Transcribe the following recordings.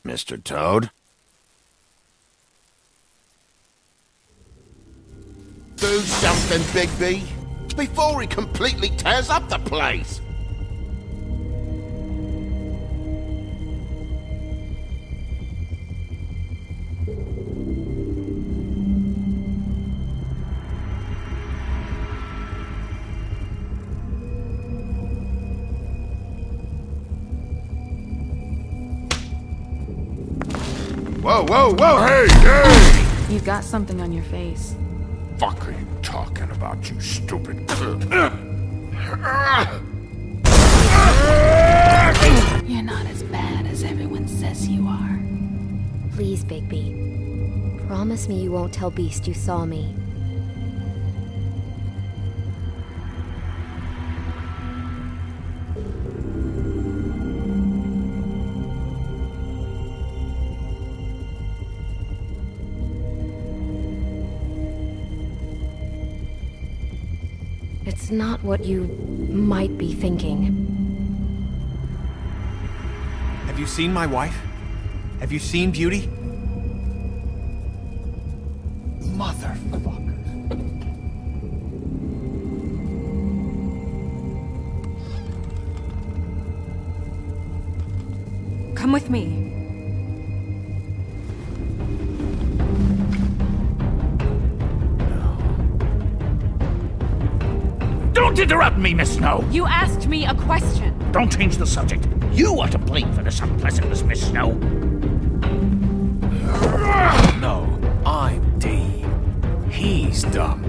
Mr. Toad. Do something, Bigby, before he completely tears up the place! Whoa, whoa, whoa, hey, hey! You've got something on your face. Fuck are you talking about, you stupid... You're not as bad as everyone says you are. Please, Bigby. Promise me you won't tell Beast you saw me. It's not what you might be thinking. Have you seen my wife? Have you seen Beauty? Motherfucker. Come with me. Don't interrupt me, Miss Snow! You asked me a question. Don't change the subject. You are to blame for this unpleasantness, Miss Snow. No, I'm D. He's dumb.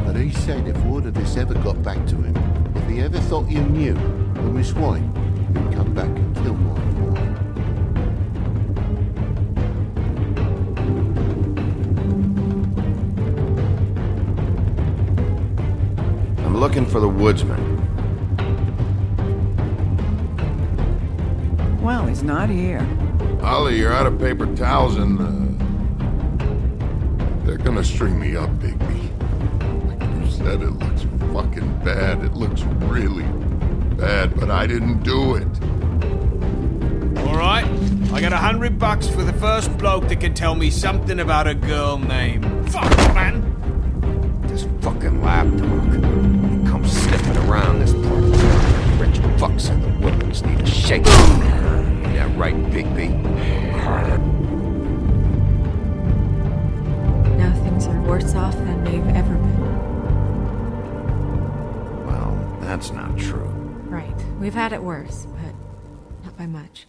But he said if word of this ever got back to him, if he ever thought you knew who Miss White, he'd come back and kill my boy. I'm looking for the woodsman. Well, he's not here. Ollie, you're out of paper towels and, they're gonna string me up, Bigby. Like you said, it looks fucking bad. It looks really bad, but I didn't do it. Alright, I got $100 for the first bloke that can tell me something about a girl named... Fuck, man! This fucking lapdog. He comes sniffing around this part of town. Rich fucks in the woodlands need a shake. Yeah, right, Bigby. Now things are worse off than they've ever been. Well, that's not true. Right. We've had it worse, but not by much.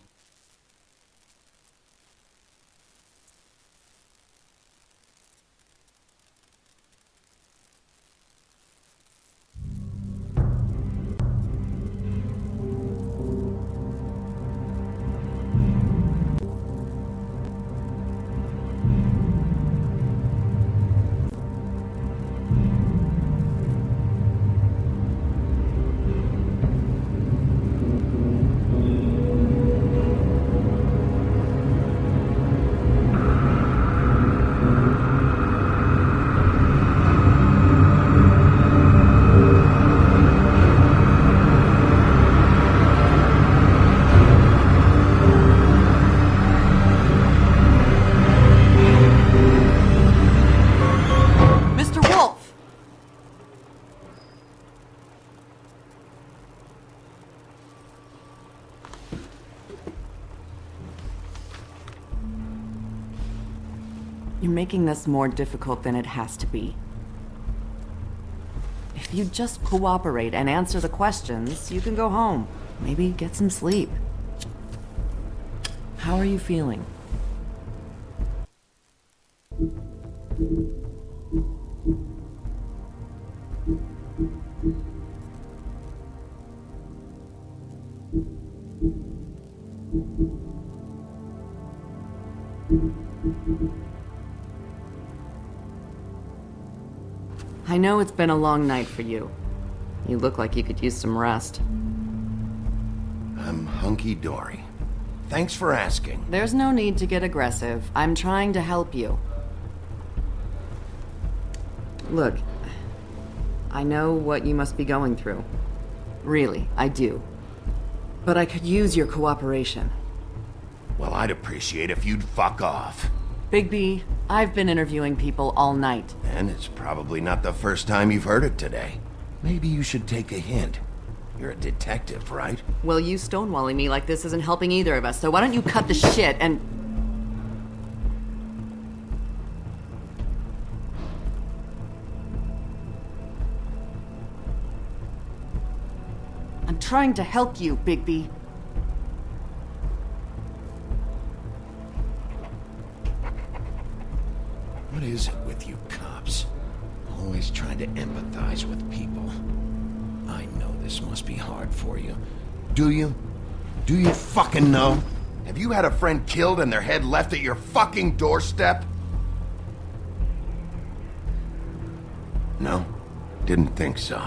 You're making this more difficult than it has to be. If you just cooperate and answer the questions, you can go home. Maybe get some sleep. How are you feeling? I know it's been a long night for you. You look like you could use some rest. I'm hunky-dory. Thanks for asking. There's no need to get aggressive. I'm trying to help you. Look, I know what you must be going through. Really, I do. But I could use your cooperation. Well, I'd appreciate if you'd fuck off. Bigby, I've been interviewing people all night. And it's probably not the first time you've heard it today. Maybe you should take a hint. You're a detective, right? Well, you stonewalling me like this isn't helping either of us, so why don't you cut the shit and... I'm trying to help you, Bigby. What is it with you cops? Always trying to empathize with people. I know this must be hard for you. Do you? Do you fucking know? Have you had a friend killed and their head left at your fucking doorstep? No? Didn't think so.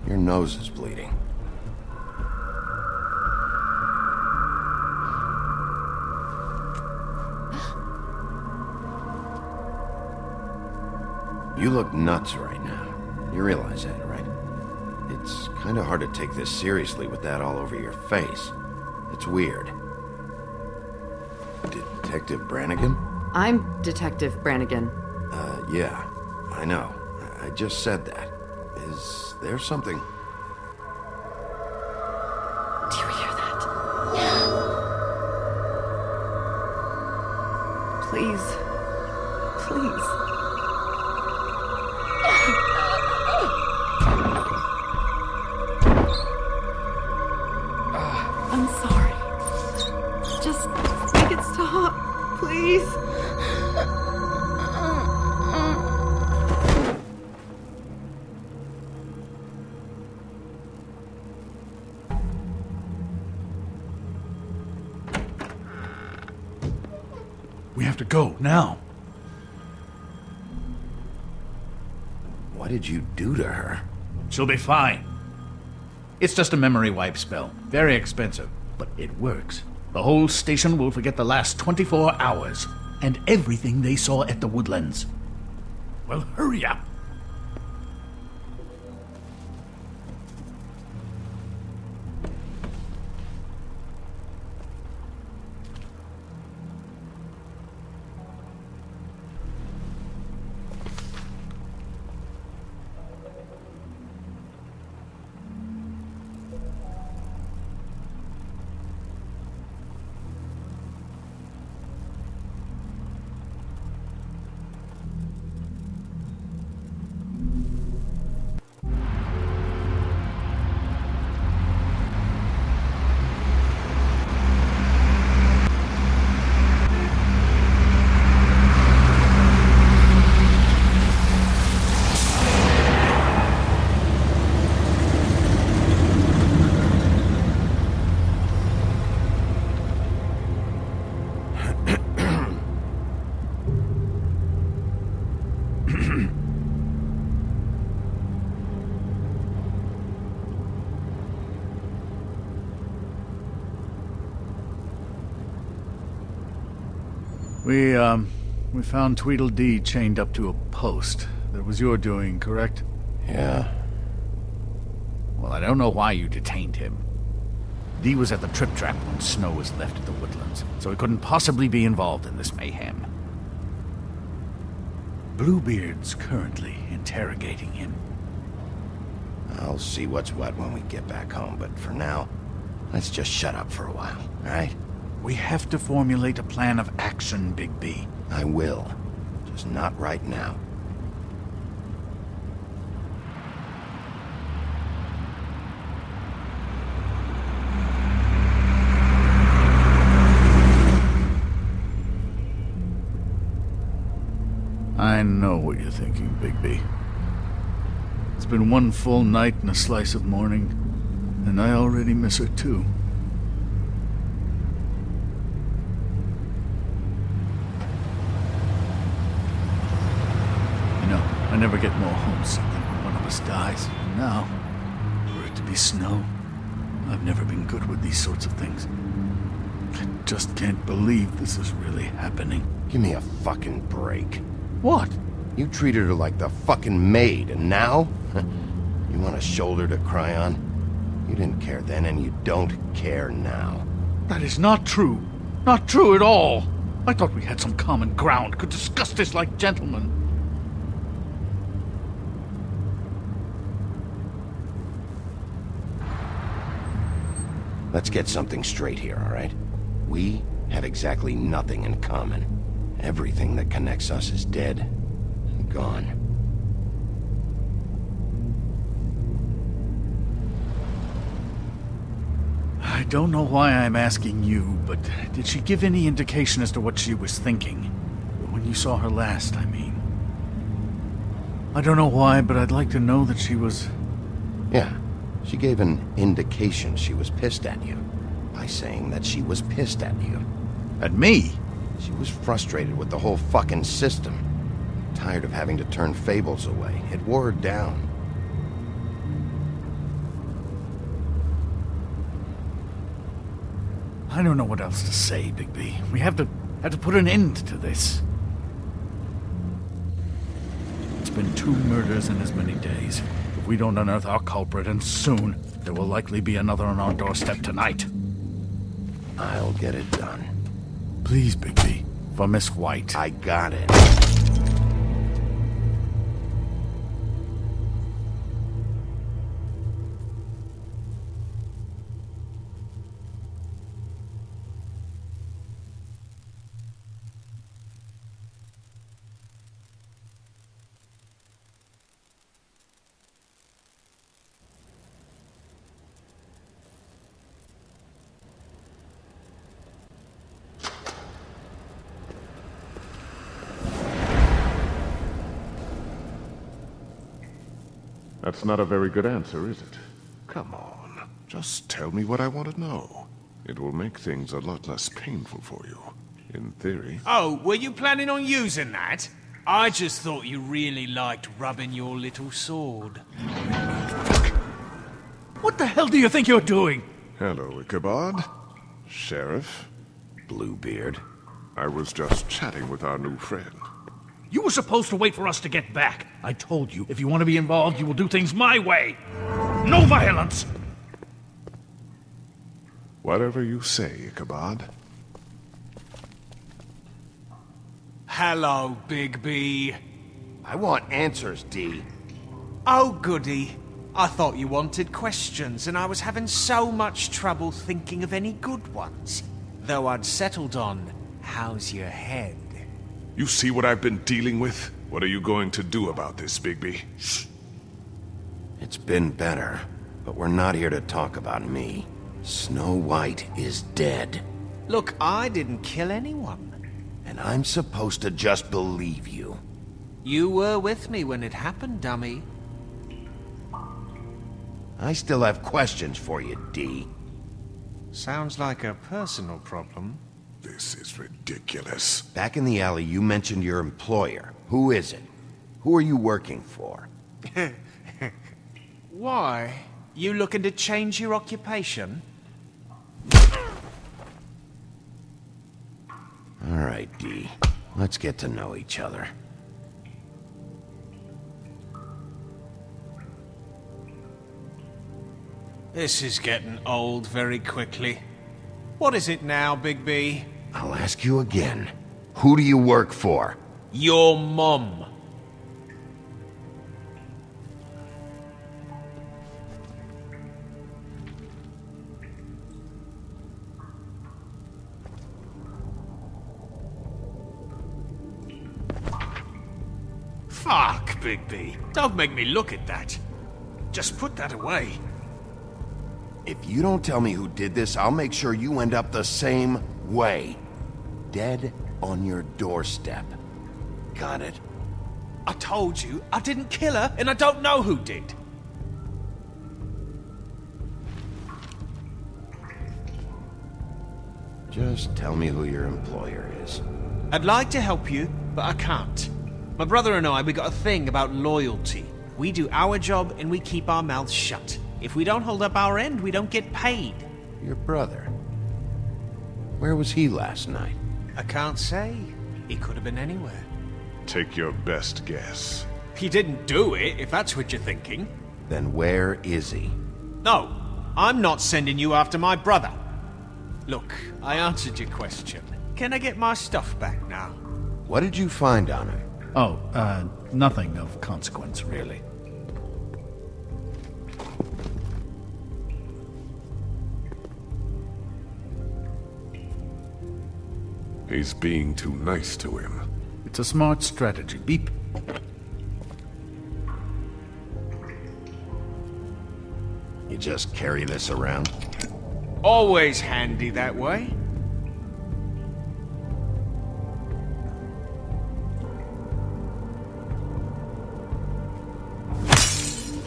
Your nose is bleeding. You look nuts right now. You realize that, right? It's kind of hard to take this seriously with that all over your face. It's weird. Detective Brannigan? I'm Detective Brannigan. Yeah. I know. I just said that. Is there something... Do you hear that? Please. Please. I'm sorry. Just make it stop, please. We have to go, now. What did you do to her? She'll be fine. It's just a memory wipe spell. Very expensive, but it works. The whole station will forget the last 24 hours, and everything they saw at the Woodlands. Well, hurry up. We found Tweedledee chained up to a post. That was your doing, correct? Yeah. Well, I don't know why you detained him. Dee was at the Trip Trap when Snow was left at the Woodlands, so he couldn't possibly be involved in this mayhem. Bluebeard's currently interrogating him. I'll see what's what when we get back home, but for now, let's just shut up for a while, all right? We have to formulate a plan of action, Bigby. I will. Just not right now. I know what you're thinking, Bigby. It's been one full night and a slice of morning, and I already miss her too. I never get more homesick than when one of us dies. And now, for it to be Snow, I've never been good with these sorts of things. I just can't believe this is really happening. Give me a fucking break. What? You treated her like the fucking maid, and now? You want a shoulder to cry on? You didn't care then, and you don't care now. That is not true. Not true at all. I thought we had some common ground, could discuss this like gentlemen. Let's get something straight here, all right? We have exactly nothing in common. Everything that connects us is dead and gone. I don't know why I'm asking you, but did she give any indication as to what she was thinking? When you saw her last, I mean. I don't know why, but I'd like to know that she was... Yeah, she gave an indication she was pissed at you by saying that she was pissed at you. At me? She was frustrated with the whole fucking system. Tired of having to turn fables away. It wore her down. I don't know what else to say, Bigby. We have to put an end to this. It's been 2 murders in as many days. If we don't unearth our culprit, and soon, there will likely be another on our doorstep tonight. I'll get it done. Please, Bigby. For Miss White. I got it. That's not a very good answer, is it? Come on. Just tell me what I want to know. It will make things a lot less painful for you. In theory. Oh, were you planning on using that? I just thought you really liked rubbing your little sword. What the hell do you think you're doing? Hello, Ichabod. Sheriff. Bluebeard. I was just chatting with our new friend. You were supposed to wait for us to get back. I told you, if you want to be involved, you will do things my way. No violence! Whatever you say, Ichabod. Hello, Bigby. I want answers, D. Oh, goody. I thought you wanted questions, and I was having so much trouble thinking of any good ones. Though I'd settled on, how's your head? You see what I've been dealing with? What are you going to do about this, Bigby? Shh. It's been better, but we're not here to talk about me. Snow White is dead. Look, I didn't kill anyone. And I'm supposed to just believe you. You were with me when it happened, dummy. I still have questions for you, D. Sounds like a personal problem. This is ridiculous. Back in the alley, you mentioned your employer. Who is it? Who are you working for? Why? You looking to change your occupation? All right, D. Let's get to know each other. This is getting old very quickly. What is it now, Bigby? I'll ask you again. Who do you work for? Your mum. Fuck, Bigby. Don't make me look at that. Just put that away. If you don't tell me who did this, I'll make sure you end up the same way. Dead on your doorstep. Got it? I told you, I didn't kill her, and I don't know who did. Just tell me who your employer is. I'd like to help you, but I can't. My brother and I, we got a thing about loyalty. We do our job and we keep our mouths shut. If we don't hold up our end, we don't get paid. Your brother? Where was he last night? I can't say. He could have been anywhere. Take your best guess. He didn't do it, if that's what you're thinking. Then where is he? No, I'm not sending you after my brother. Look, I answered your question. Can I get my stuff back now? What did you find on him? Oh, nothing of consequence, really. He's being too nice to him. It's a smart strategy. Beep. You just carry this around? Always handy that way.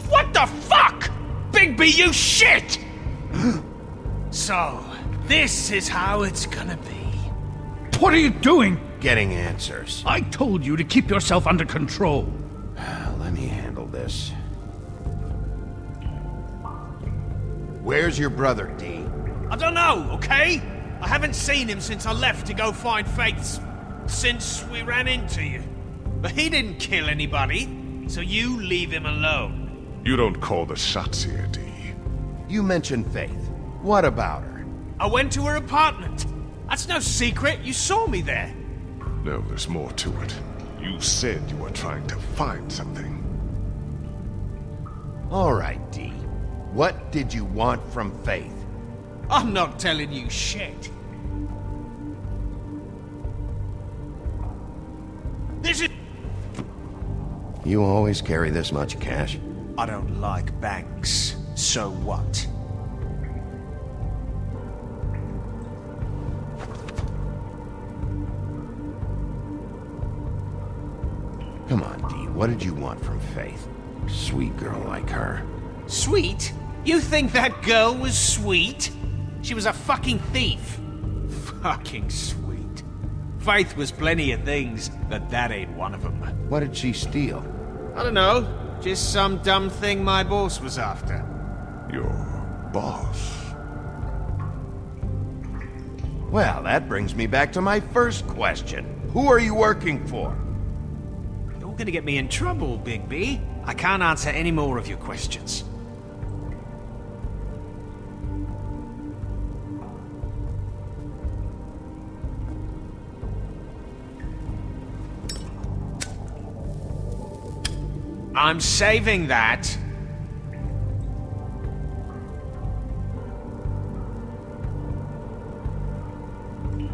What the fuck? Bigby, you shit! So, this is how it's gonna be. What are you doing? Getting answers. I told you to keep yourself under control. Let me handle this. Where's your brother, D? I don't know, okay? I haven't seen him since I left to go find Faith's... since we ran into you. But he didn't kill anybody, so you leave him alone. You don't call the shots here, D. You mentioned Faith. What about her? I went to her apartment. That's no secret, you saw me there. No, there's more to it. You said you were trying to find something. All right, D. What did you want from Faith? I'm not telling you shit. This is... You always carry this much cash? I don't like banks. So what? Come on, D. What did you want from Faith? Sweet girl like her. Sweet? You think that girl was sweet? She was a fucking thief. Fucking sweet. Faith was plenty of things, but that ain't one of them. What did she steal? I don't know. Just some dumb thing my boss was after. Your boss? Well, that brings me back to my first question. Who are you working for? You're gonna get me in trouble, Bigby. I can't answer any more of your questions. I'm saving that.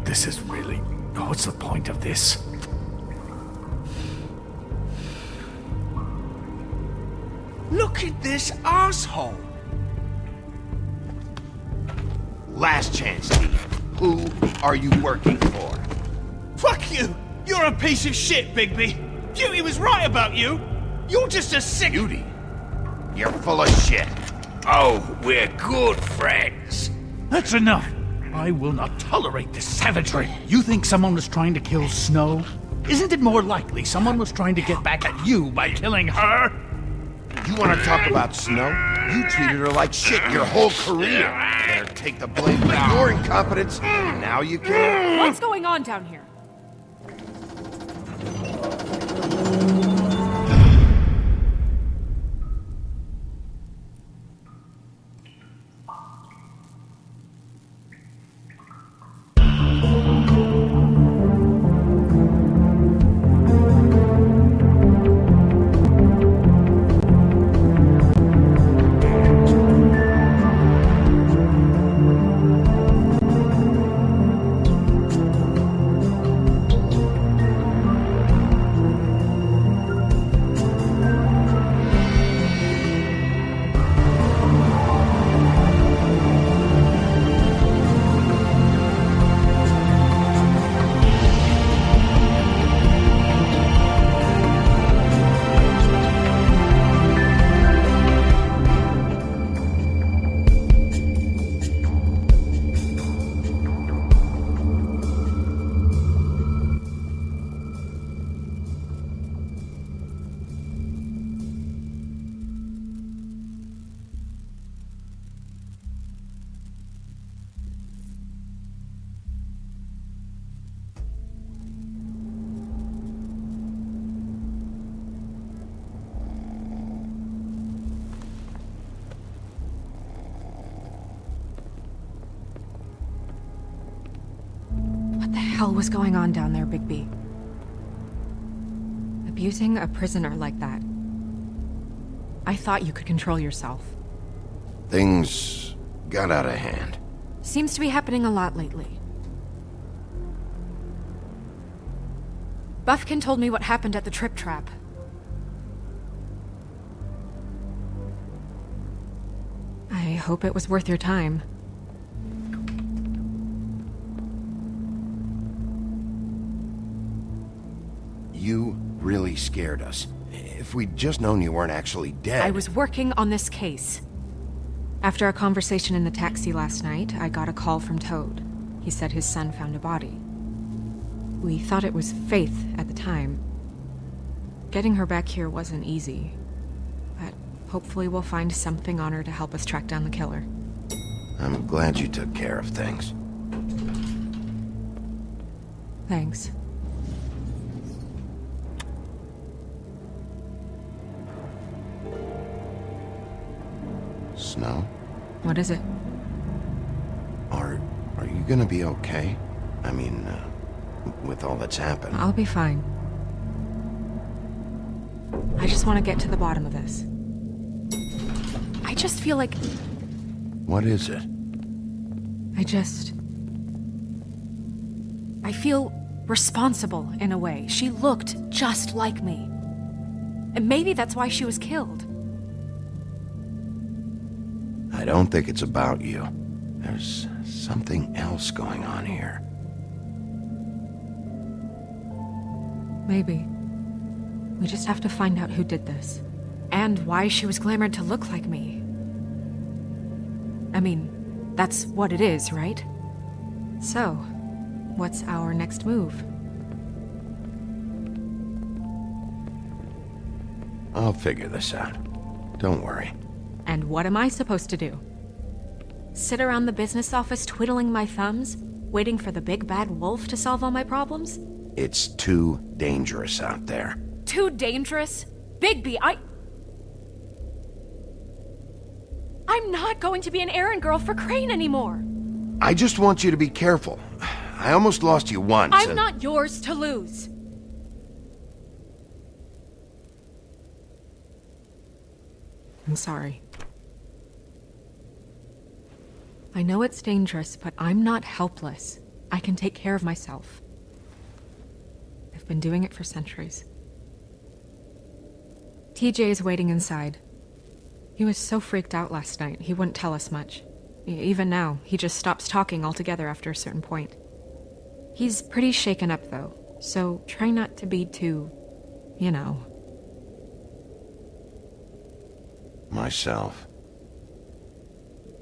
This is really... What's the point of this? Look at this asshole. Last chance, D. Who are you working for? Fuck you! You're a piece of shit, Bigby. Beauty was right about you. You're just a sick... Beauty? You're full of shit. Oh, we're good friends. That's enough. I will not tolerate this savagery. You think someone was trying to kill Snow? Isn't it more likely someone was trying to get back at you by killing her? You want to talk about Snow? You treated her like shit your whole career. Better take the blame for your incompetence. Now you can. What's going on down here? hell was going on down there, Bigby? Abusing a prisoner like that. I thought you could control yourself. Things got out of hand. Seems to be happening a lot lately. Buffkin told me what happened at the Trip Trap. I hope it was worth your time. You really scared us. If we'd just known you weren't actually dead... I was working on this case. After a conversation in the taxi last night, I got a call from Toad. He said his son found a body. We thought it was Faith at the time. Getting her back here wasn't easy. But hopefully we'll find something on her to help us track down the killer. I'm glad you took care of things. Thanks. Snow? What is it? Are you gonna be okay? I mean, with all that's happened. I'll be fine. I just want to get to the bottom of this. I just feel like... What is it? I feel responsible in a way. She looked just like me. And maybe that's why she was killed. I don't think it's about you. There's something else going on here. Maybe. We just have to find out who did this. And why she was glamored to look like me. I mean, that's what it is, right? So, what's our next move? I'll figure this out. Don't worry. And what am I supposed to do? Sit around the business office twiddling my thumbs, waiting for the big bad wolf to solve all my problems? It's too dangerous out there. Too dangerous? Bigby, I'm not going to be an errand girl for Crane anymore. I just want you to be careful. I almost lost you once. I'm not yours to lose. I'm sorry. I know it's dangerous, but I'm not helpless. I can take care of myself. I've been doing it for centuries. TJ is waiting inside. He was so freaked out last night, he wouldn't tell us much. Even now, he just stops talking altogether after a certain point. He's pretty shaken up, though, so try not to be too, you know. Myself.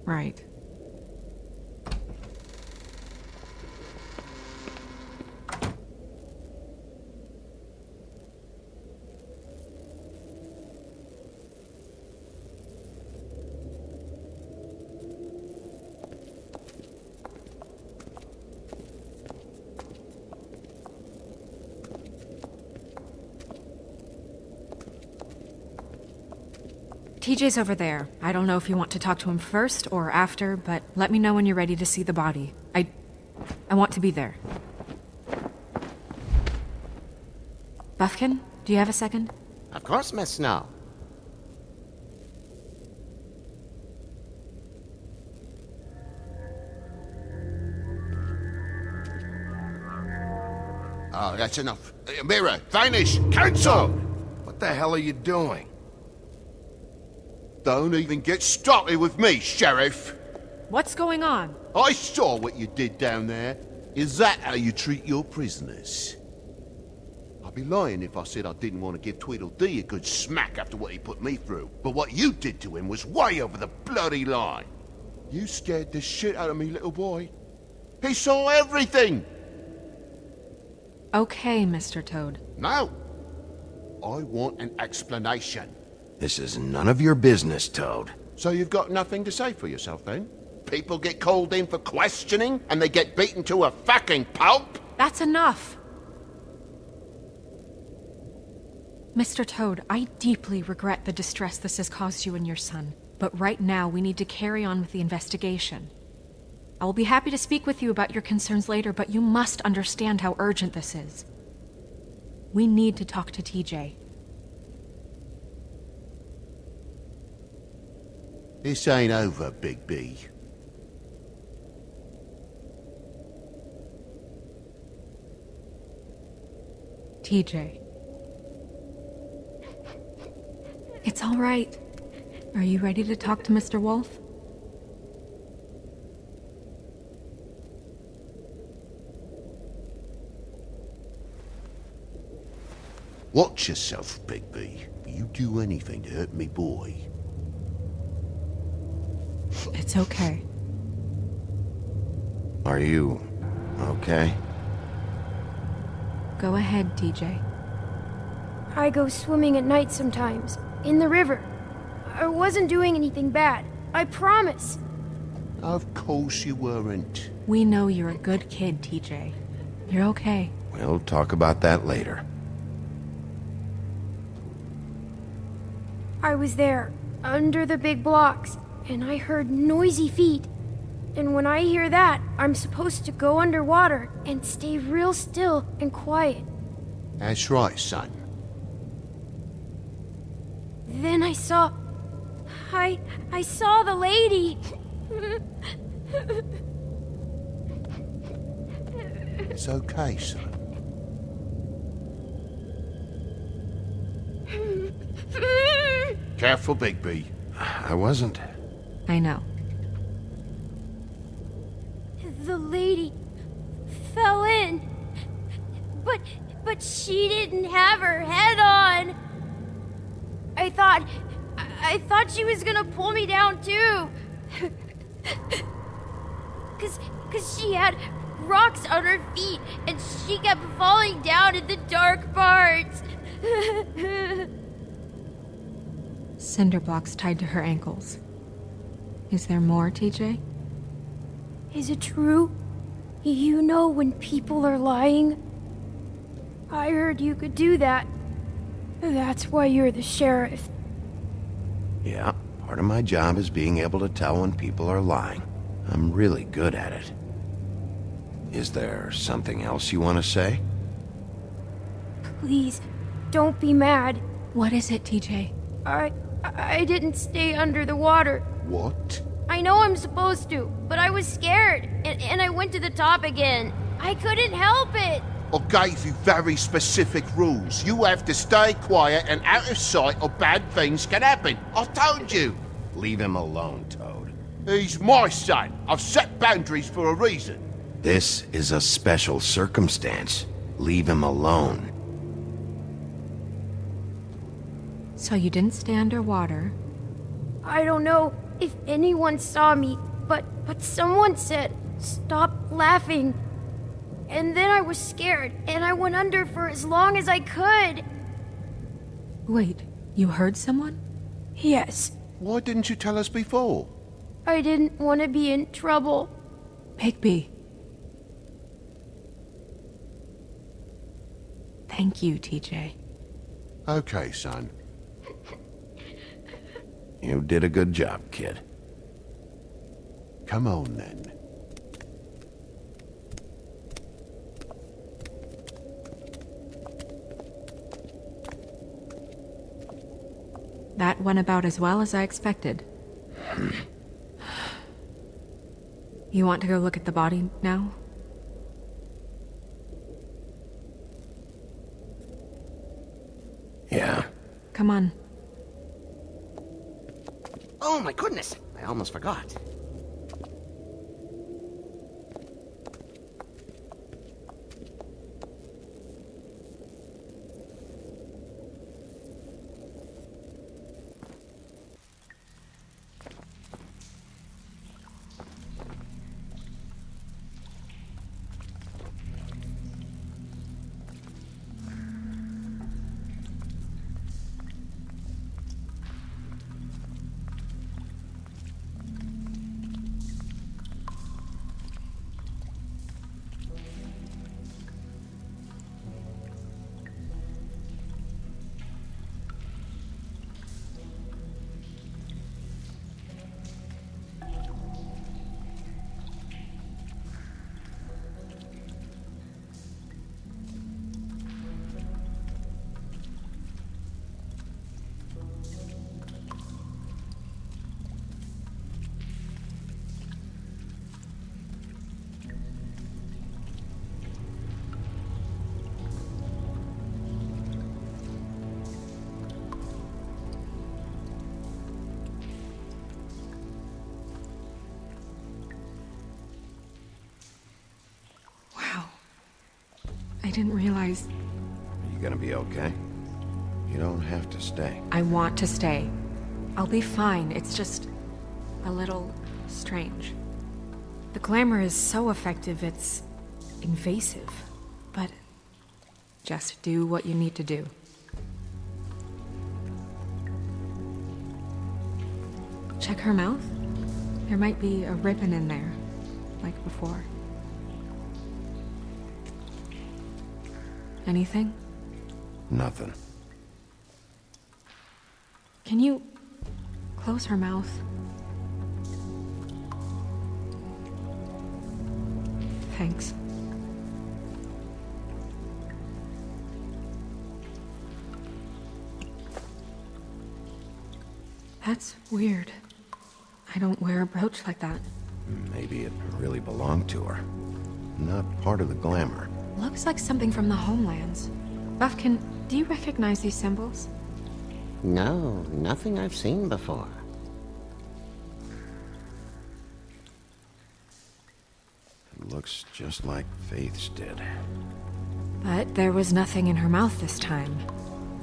Right. TJ's over there. I don't know if you want to talk to him first or after, but let me know when you're ready to see the body. I want to be there. Buffkin, do you have a second? Of course, Miss Snow. Oh, that's enough. Mirror, vanish, cancel! What the hell are you doing? Don't even get started with me, Sheriff. What's going on? I saw what you did down there. Is that how you treat your prisoners? I'd be lying if I said I didn't want to give Tweedledee a good smack after what he put me through. But what you did to him was way over the bloody line. You scared the shit out of me, little boy. He saw everything! Okay, Mr. Toad. No. I want an explanation. This is none of your business, Toad. So you've got nothing to say for yourself, then? People get called in for questioning, and they get beaten to a fucking pulp? That's enough! Mr. Toad, I deeply regret the distress this has caused you and your son. But right now, we need to carry on with the investigation. I will be happy to speak with you about your concerns later, but you must understand how urgent this is. We need to talk to TJ. This ain't over, Big B. TJ. It's all right. Are you ready to talk to Mr. Wolf? Watch yourself, Big B. You do anything to hurt me boy. It's okay. Are you okay? Go ahead, TJ. I go swimming at night sometimes, in the river. I wasn't doing anything bad, I promise. Of course you weren't. We know you're a good kid, TJ. You're okay. We'll talk about that later. I was there, under the big blocks, and I heard noisy feet. And when I hear that, I'm supposed to go underwater and stay real still and quiet. That's right, son. Then I saw the lady. It's okay, son. Careful, Bigby. I wasn't. I know. The lady fell in. But she didn't have her head on. I thought she was gonna pull me down too. Cause she had rocks on her feet and she kept falling down in the dark parts. Cinder blocks tied to her ankles. Is there more, TJ? Is it true? You know when people are lying? I heard you could do that. That's why you're the sheriff. Yeah, part of my job is being able to tell when people are lying. I'm really good at it. Is there something else you want to say? Please, don't be mad. What is it, TJ? I didn't stay under the water. What? I know I'm supposed to, but I was scared, and I went to the top again. I couldn't help it. I gave you very specific rules. You have to stay quiet and out of sight or bad things can happen. I told you. Leave him alone, Toad. He's my son. I've set boundaries for a reason. This is a special circumstance. Leave him alone. So you didn't stay underwater? I don't know if anyone saw me, but someone said, "Stop laughing." And then I was scared, and I went under for as long as I could. Wait, you heard someone? Yes. Why didn't you tell us before? I didn't want to be in trouble. Bigby. Thank you, TJ. Okay, son. You did a good job, kid. Come on, then. That went about as well as I expected. You want to go look at the body now? Yeah. Come on. Oh my goodness, I almost forgot. didn't realize... Are you gonna be okay? You don't have to stay. I want to stay. I'll be fine. It's just a little strange. The glamour is so effective, it's invasive. But just do what you need to do. Check her mouth. There might be a ribbon in there, like before. Anything? Nothing. Can you close her mouth? Thanks. That's weird. I don't wear a brooch like that. Maybe it really belonged to her. Not part of the glamour. Looks like something from the homelands. Buffkin, do you recognize these symbols? No, nothing I've seen before. It looks just like Faith's did. But there was nothing in her mouth this time.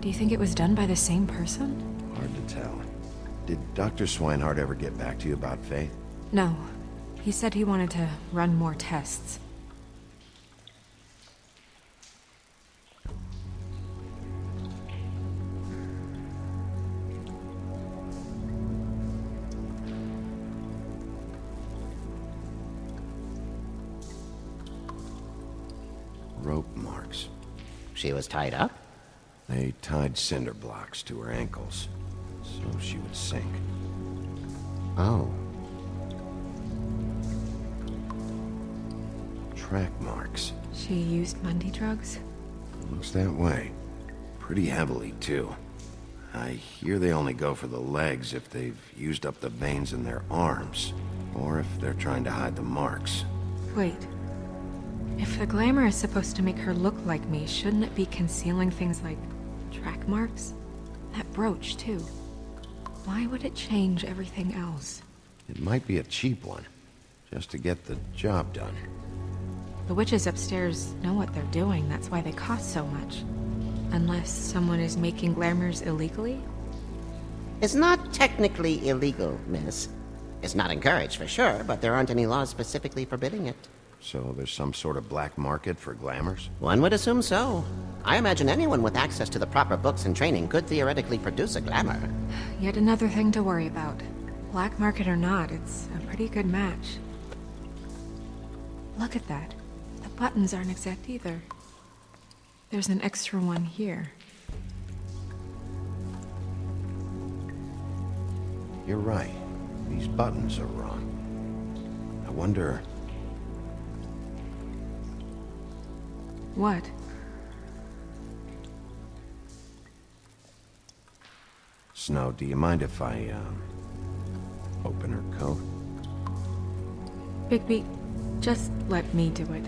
Do you think it was done by the same person? Hard to tell. Did Dr. Swinehart ever get back to you about Faith? No. He said he wanted to run more tests. Rope marks. She was tied up? They tied cinder blocks to her ankles, so she would sink. Oh. Track marks. She used Mundy drugs? Looks that way. Pretty heavily, too. I hear they only go for the legs if they've used up the veins in their arms, or if they're trying to hide the marks. Wait. If the glamour is supposed to make her look like me, shouldn't it be concealing things like track marks? That brooch, too. Why would it change everything else? It might be a cheap one, just to get the job done. The witches upstairs know what they're doing, that's why they cost so much. Unless someone is making glamours illegally? It's not technically illegal, miss. It's not encouraged for sure, but there aren't any laws specifically forbidding it. So there's some sort of black market for glamours? One would assume so. I imagine anyone with access to the proper books and training could theoretically produce a glamour. Yet another thing to worry about. Black market or not, it's a pretty good match. Look at that. The buttons aren't exact either. There's an extra one here. You're right. These buttons are wrong. I wonder... What? Snow, do you mind if I, open her coat? Bigby, just let me do it.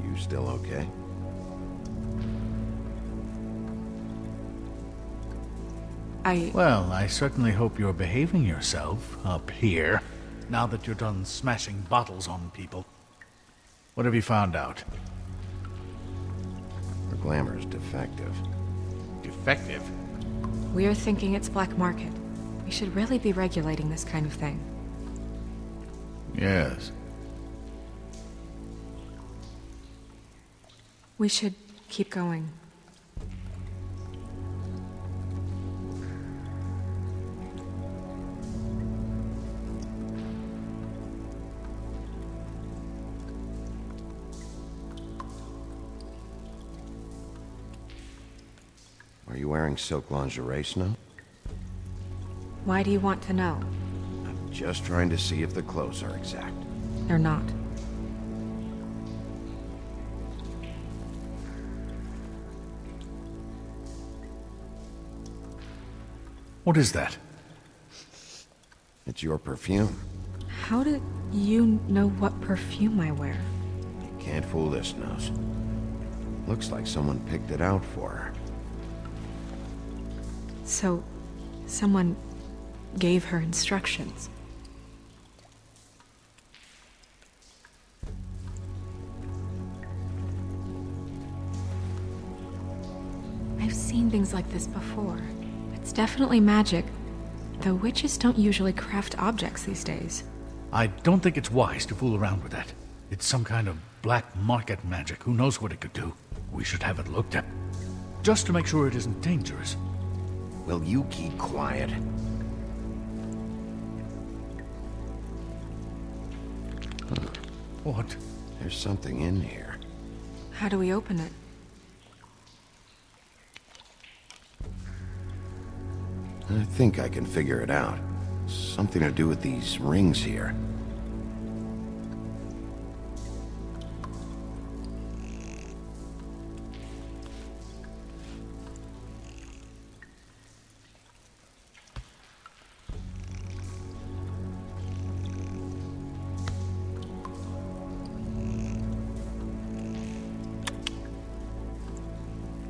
You still okay? Well, I certainly hope you're behaving yourself up here, now that you're done smashing bottles on people. What have you found out? Her glamour's defective. Defective? We're thinking it's black market. We should really be regulating this kind of thing. Yes. We should keep going. Are you wearing silk lingerie, Snow? Why do you want to know? I'm just trying to see if the clothes are exact. They're not. What is that? It's your perfume. How do you know what perfume I wear? You can't fool this, Nose. Looks like someone picked it out for her. So, someone gave her instructions. I've seen things like this before. It's definitely magic, though witches don't usually craft objects these days. I don't think it's wise to fool around with that. It's some kind of black market magic. Who knows what it could do? We should have it looked at. Just to make sure it isn't dangerous. Will you keep quiet? What? There's something in here. How do we open it? I think I can figure it out. Something to do with these rings here.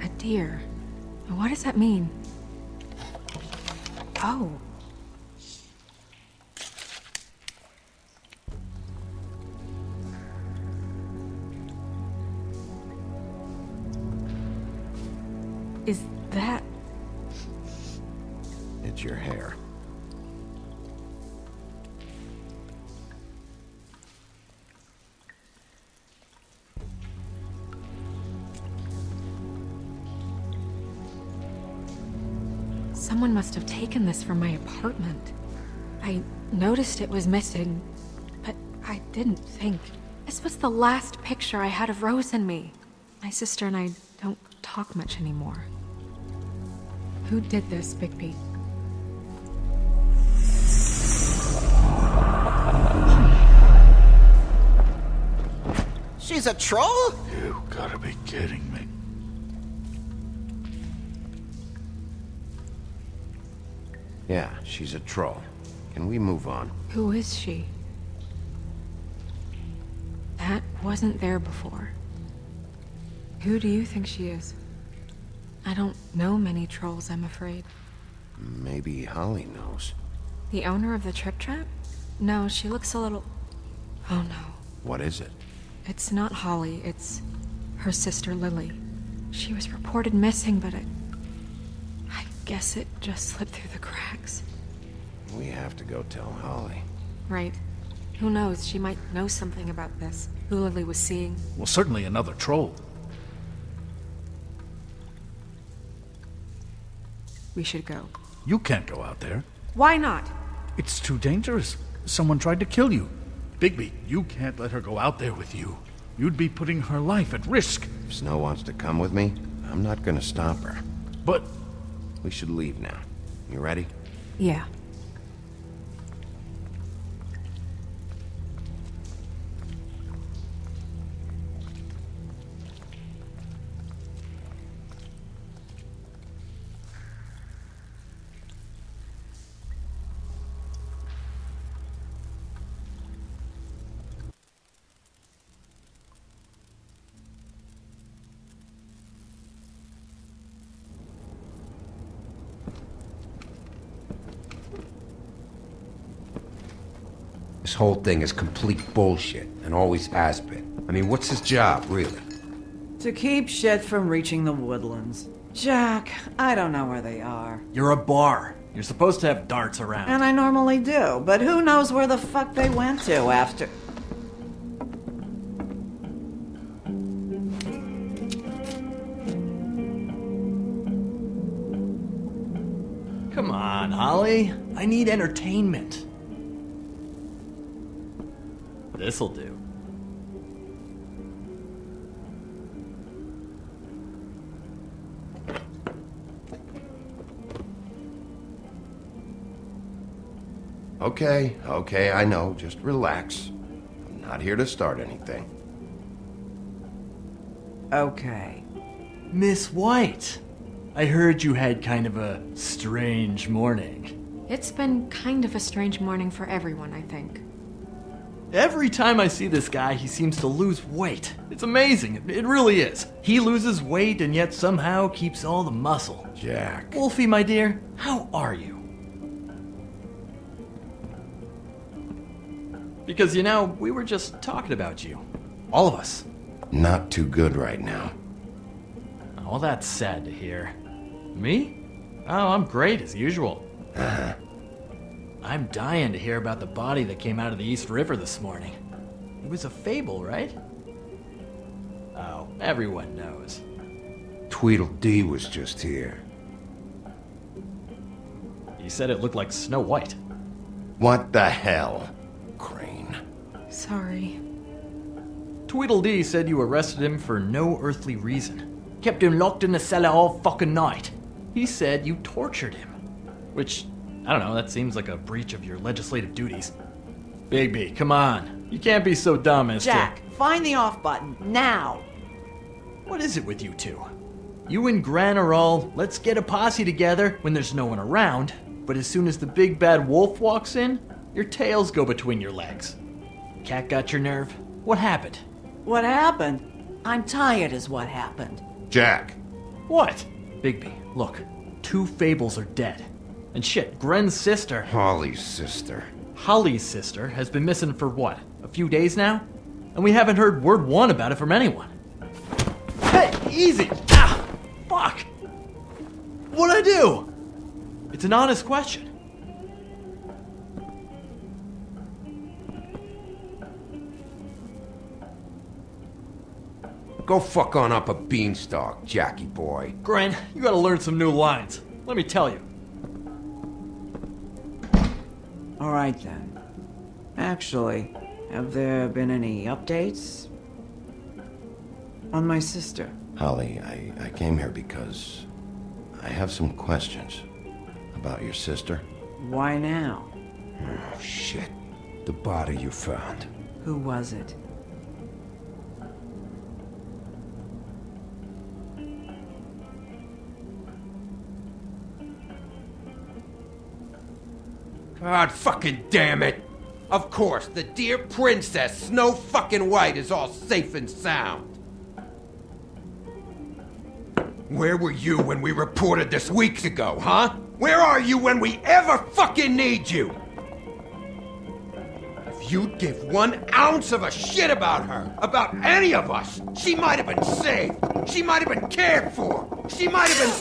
A deer. What does that mean? Oh. Is that... It's your hair. Someone must have taken this from my apartment. I noticed it was missing, but I didn't think. This was the last picture I had of Rose and me. My sister and I don't talk much anymore. Who did this, Bigby? She's a troll? You gotta be kidding me. Yeah, she's a troll. Can we move on? Who is she? That wasn't there before. Who do you think she is? I don't know many trolls, I'm afraid. Maybe Holly knows. The owner of the Trip Trap? No, she looks a little... Oh no. What is it? It's not Holly, it's her sister Lily. She was reported missing, but I guess it just slipped through the cracks. We have to go tell Holly. Right. Who knows, she might know something about this. Who Lily was seeing. Well, certainly another troll. We should go. You can't go out there. Why not? It's too dangerous. Someone tried to kill you. Bigby, you can't let her go out there with you. You'd be putting her life at risk. If Snow wants to come with me, I'm not gonna stop her. But... We should leave now. You ready? Yeah. This whole thing is complete bullshit, and always has been. I mean, what's his job, really? To keep shit from reaching the woodlands. Jack, I don't know where they are. You're a bar. You're supposed to have darts around. And I normally do, but who knows where the fuck they went to after... Come on, Holly. I need entertainment. This'll do. Okay, I know. Just relax. I'm not here to start anything. Okay. Miss White, I heard you had kind of a strange morning. It's been kind of a strange morning for everyone, I think. Every time I see this guy, he seems to lose weight. It's amazing. It really is. He loses weight and yet somehow keeps all the muscle. Jack. Wolfie, my dear, how are you? Because, we were just talking about you. All of us. Not too good right now. Oh, that's sad to hear. Me? Oh, I'm great as usual. I'm dying to hear about the body that came out of the East River this morning. It was a fable, right? Oh, everyone knows. Tweedledee was just here. He said it looked like Snow White. What the hell, Crane? Sorry. Tweedledee said you arrested him for no earthly reason. Kept him locked in the cellar all fucking night. He said you tortured him. Which, I don't know, that seems like a breach of your legislative duties. Bigby, come on. You can't be so dumb as Jack, find the off button, now! What is it with you two? You and Gran are all, let's get a posse together when there's no one around, but as soon as the big bad wolf walks in, your tails go between your legs. Cat got your nerve? What happened? What happened? I'm tired is what happened. Jack. What? Bigby, look. 2 fables are dead. And shit, Gren's sister... Holly's sister. Holly's sister has been missing for what? A few days now? And we haven't heard word one about it from anyone. Hey, easy! Ah! Fuck! What'd I do? It's an honest question. Go fuck on up a beanstalk, Jackie boy. Gren, you gotta learn some new lines. Let me tell you. All right then. Actually, have there been any updates? On my sister. Holly, I came here because I have some questions about your sister. Why now? Oh, shit. The body you found. Who was it? God fucking damn it! Of course, the dear princess, Snow fucking White, is all safe and sound. Where were you when we reported this weeks ago, huh? Where are you when we ever fucking need you? If you'd give 1 ounce of a shit about her, about any of us, she might have been saved. She might have been cared for. She might have been...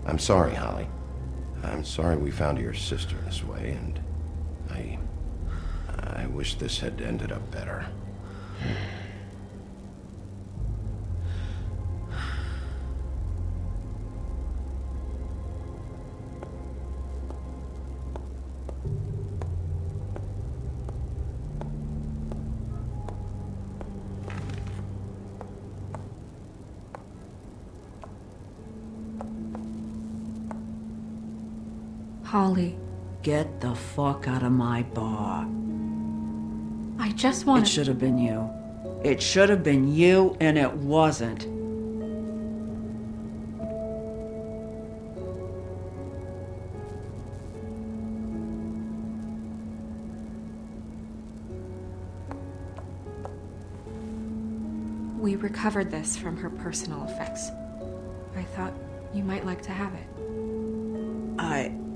I'm sorry, Holly. I'm sorry we found your sister this way, and I wish this had ended up better. Holly. Get the fuck out of my bar. I just want It should have been you. It should have been you, and it wasn't. We recovered this from her personal effects. I thought you might like to have it.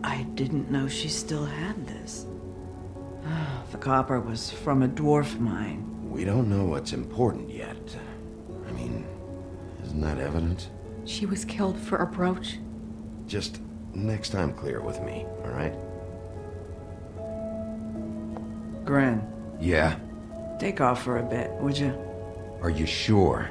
I didn't know she still had this. The copper was from a dwarf mine. We don't know what's important yet. I mean, isn't that evidence? She was killed for a brooch. Just next time clear it with me, all right? Gren, Yeah? take off for a bit, would you? Are you sure?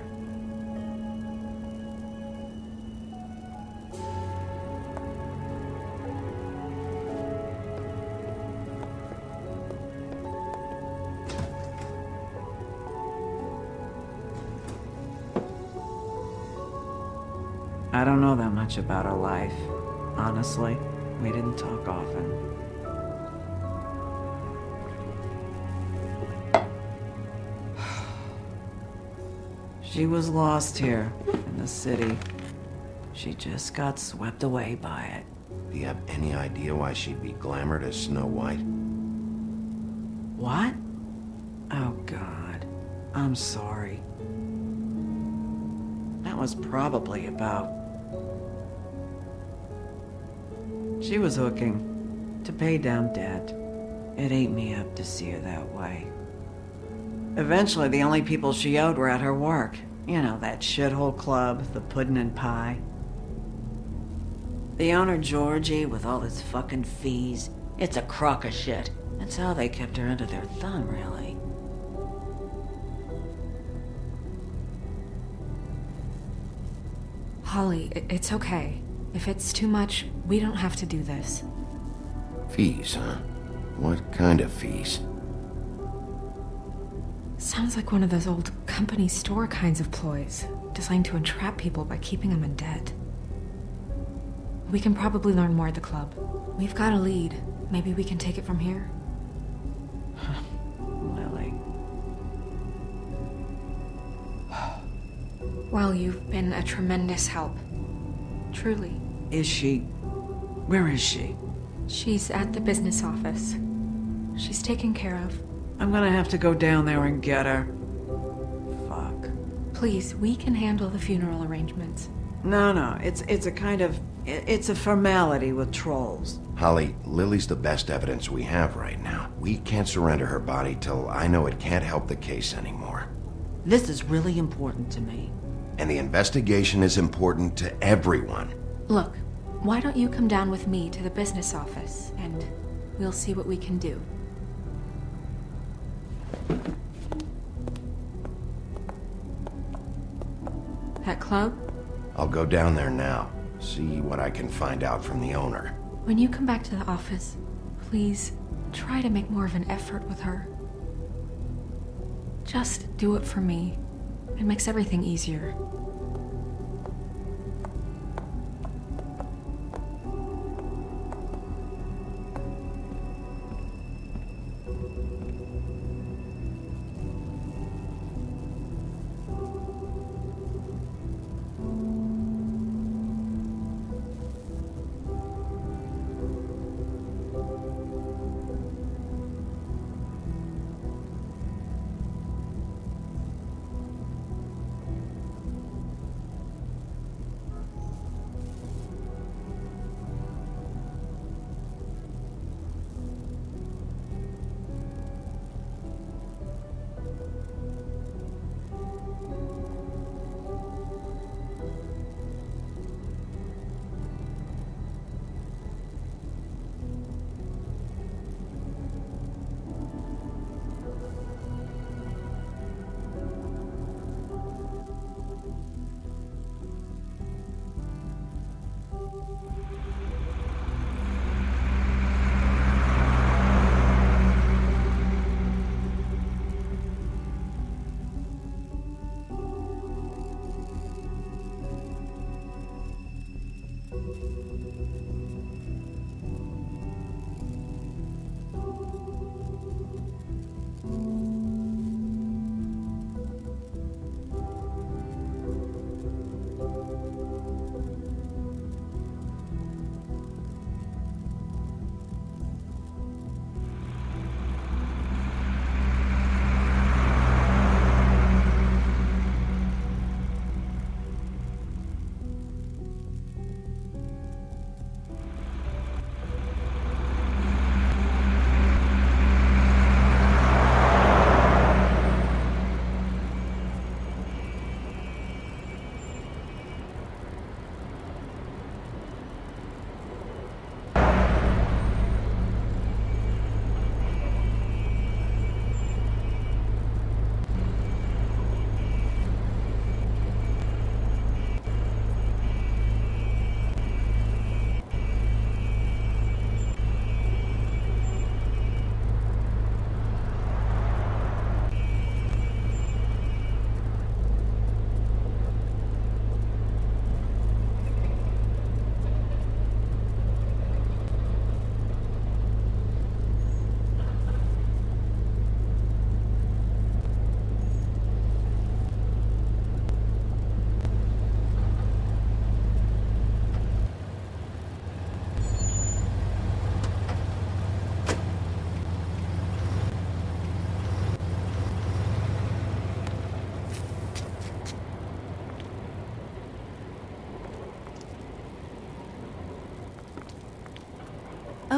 I don't know that much about her life. Honestly, we didn't talk often. She was lost here in the city. She just got swept away by it. Do you have any idea why she'd be glamored as Snow White? What? Oh, God. I'm sorry. That was probably about... She was hooking to pay down debt. It ate me up to see her that way. Eventually, the only people she owed were at her work. You know, that shithole club, the Puddin' and Pie. The owner, Georgie, with all his fucking fees. It's a crock of shit. That's how they kept her under their thumb, really. Holly, it's okay. If it's too much, we don't have to do this. Fees, huh? What kind of fees? Sounds like one of those old company store kinds of ploys, designed to entrap people by keeping them in debt. We can probably learn more at the club. We've got a lead. Maybe we can take it from here? Lily. Well, you've been a tremendous help. Truly. Is she... Where is she? She's at the business office. She's taken care of. I'm gonna have to go down there and get her. Fuck. Please, we can handle the funeral arrangements. No, it's a kind of... It's a formality with trolls. Holly, Lily's the best evidence we have right now. We can't surrender her body till I know it can't help the case anymore. This is really important to me. And the investigation is important to everyone. Look, why don't you come down with me to the business office, and we'll see what we can do. That club? I'll go down there now, see what I can find out from the owner. When you come back to the office, please try to make more of an effort with her. Just do it for me. It makes everything easier.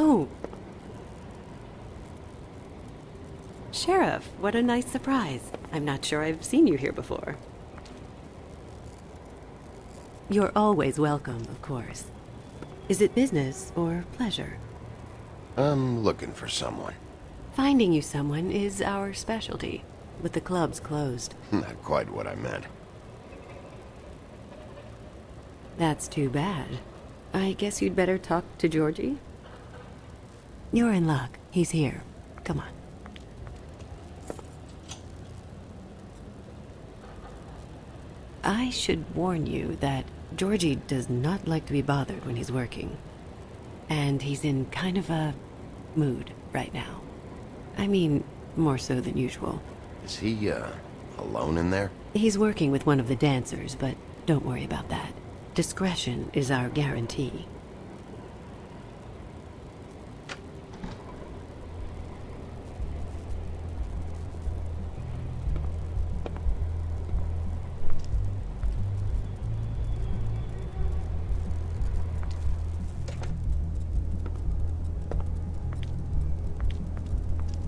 Oh. Sheriff, what a nice surprise. I'm not sure I've seen you here before. You're always welcome, of course. Is it business or pleasure? I'm looking for someone. Finding you someone is our specialty, with the clubs closed. Not quite what I meant. That's too bad. I guess you'd better talk to Georgie? You're in luck. He's here. Come on. I should warn you that Georgie does not like to be bothered when he's working. And he's in kind of a mood right now. I mean, more so than usual. Is he, alone in there? He's working with one of the dancers, but don't worry about that. Discretion is our guarantee.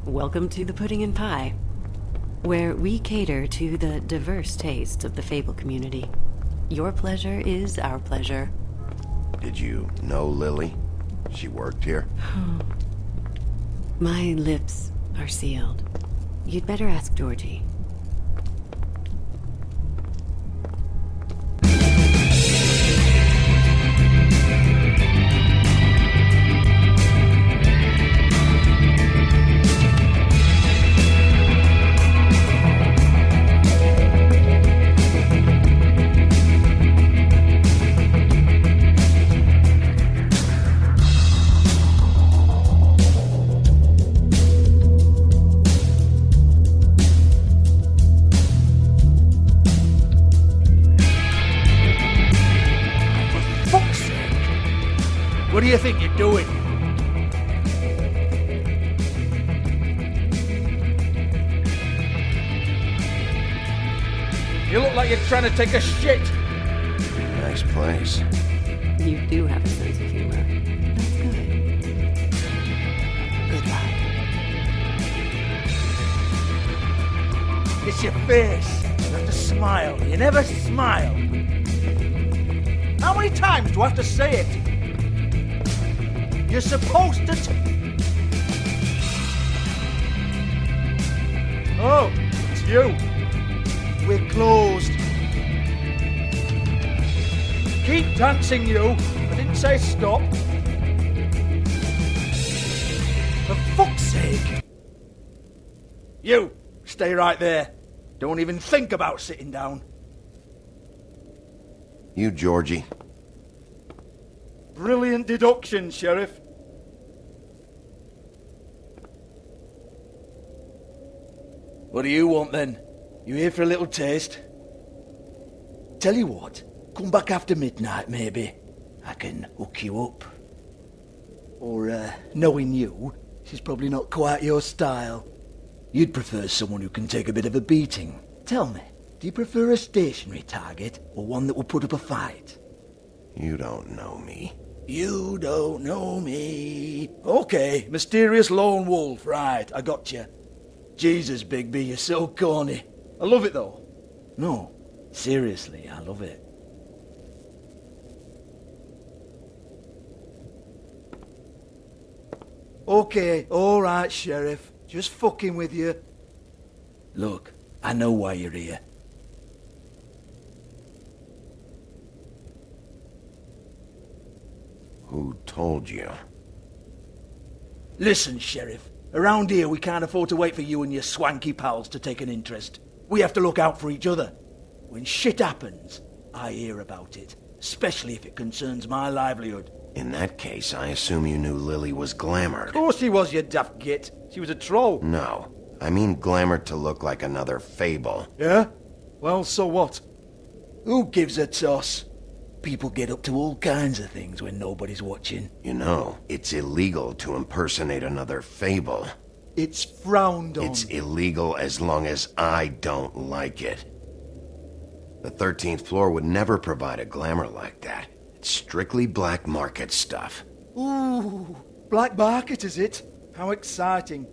Welcome to the Pudding and Pie, where we cater to the diverse tastes of the Fable community. Your pleasure is our pleasure. Did you know Lily? She worked here? My lips are sealed. You'd better ask Georgie. What do you think you're doing? You look like you're trying to take a shit. Nice place. You do have a sense of humor. That's good. Good luck. It's your face. You have to smile. You never smile. How many times do I have to say it? You're supposed to Oh, it's you. We're closed. Keep dancing, you. I didn't say stop. For fuck's sake. You, stay right there. Don't even think about sitting down. You, Georgie. Brilliant deduction, Sheriff. What do you want, then? You here for a little taste? Tell you what, come back after midnight, maybe. I can hook you up. Or, knowing you, she's probably not quite your style. You'd prefer someone who can take a bit of a beating. Tell me, do you prefer a stationary target, or one that will put up a fight? You don't know me. You don't know me. Okay, mysterious lone wolf. Right, I got you. Jesus, Bigby, you're so corny. I love it, though. No, seriously, I love it. Okay, all right, Sheriff. Just fucking with you. Look, I know why you're here. Who told you? Listen, Sheriff. Around here, we can't afford to wait for you and your swanky pals to take an interest. We have to look out for each other. When shit happens, I hear about it. Especially if it concerns my livelihood. In that case, I assume you knew Lily was glamored. Of course she was, you daft git. She was a troll. No. I mean glamored to look like another Fable. Yeah? Well, so what? Who gives a toss? People get up to all kinds of things when nobody's watching. You know, it's illegal to impersonate another Fable. It's frowned on. It's illegal as long as I don't like it. The 13th floor would never provide a glamour like that. It's strictly black market stuff. Ooh, Black market, is it? How exciting.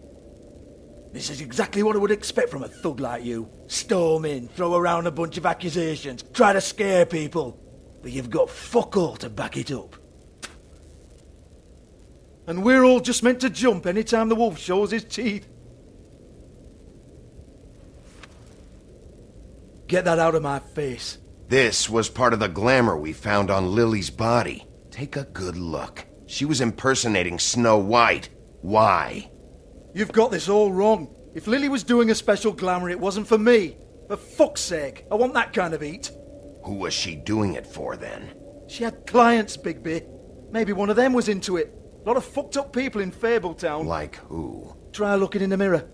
This is exactly what I would expect from a thug like you. Storm in, throw around a bunch of accusations, try to scare people. But you've got fuck all to back it up. And we're all just meant to jump any time the wolf shows his teeth. Get that out of my face. This was part of the glamour we found on Lily's body. Take a good look. She was impersonating Snow White. Why? You've got this all wrong. If Lily was doing a special glamour, it wasn't for me. For fuck's sake, I want that kind of eat. Who was she doing it for, then? She had clients, Bigby. Maybe one of them was into it. A lot of fucked up people in Fabletown. Like who? Try looking in the mirror.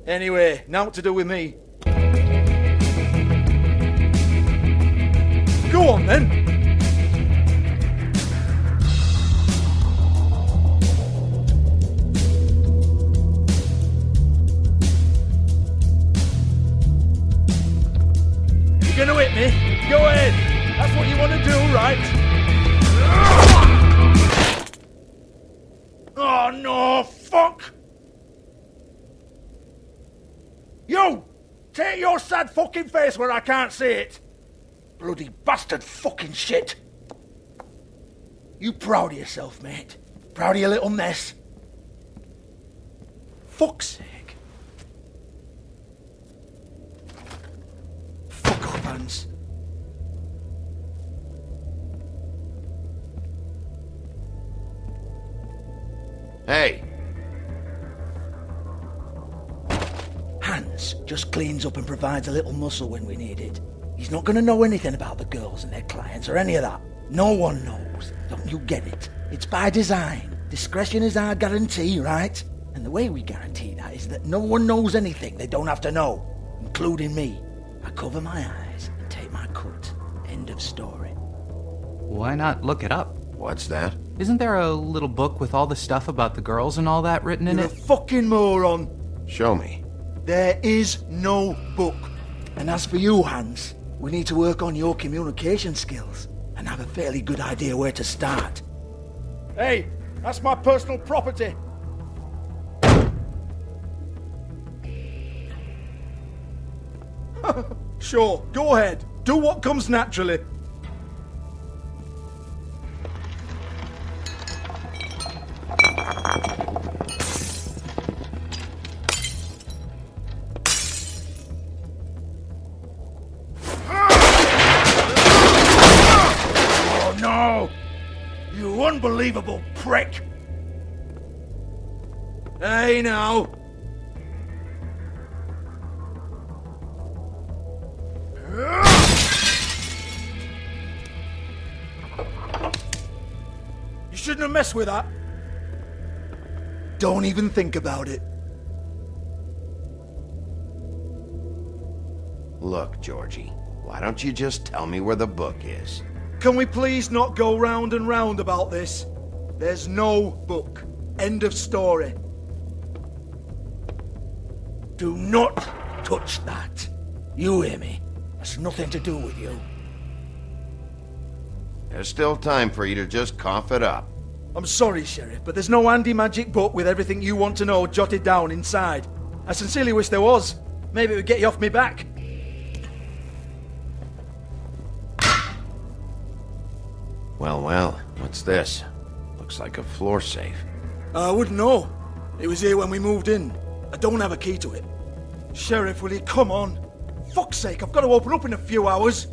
Anyway, now what to do with me. Go on, then. You're gonna hit me? Go ahead. That's what you want to do, right? Oh, no, fuck! You! Take your sad fucking face where I can't see it! Bloody bastard fucking shit! You proud of yourself, mate? Proud of your little mess? Fuck's sake. Fuck off, Hans. Hey! Hans just cleans up and provides a little muscle when we need it. He's not going to know anything about the girls and their clients or any of that. No one knows. Don't you get it? It's by design. Discretion is our guarantee, right? And the way we guarantee that is that no one knows anything they don't have to know, including me. I cover my eyes and take my cut. End of story. Why not look it up? What's that? Isn't there a little book with all the stuff about the girls and all that written in You're it? a fucking moron. Show me. There is no book. And as for you, Hans, we need to work on your communication skills and have a fairly good idea where to start. Hey, that's my personal property. Sure, go ahead. Do what comes naturally. Oh no! You unbelievable prick! Hey now! You shouldn't have messed with that. Don't even think about it. Look, Georgie, why don't you just tell me where the book is? Can we please not go round and round about this? There's no book. End of story. Do not touch that. You hear me? It's nothing to do with you. There's still time for you to just cough it up. I'm sorry, Sheriff, but there's no handy magic book with everything you want to know jotted down inside. I sincerely wish there was. Maybe it would get you off me back. Well, what's this? Looks like a floor safe. I wouldn't know. It was here when we moved in. I don't have a key to it. Sheriff, will you come on? Fuck's sake, I've got to open up in a few hours.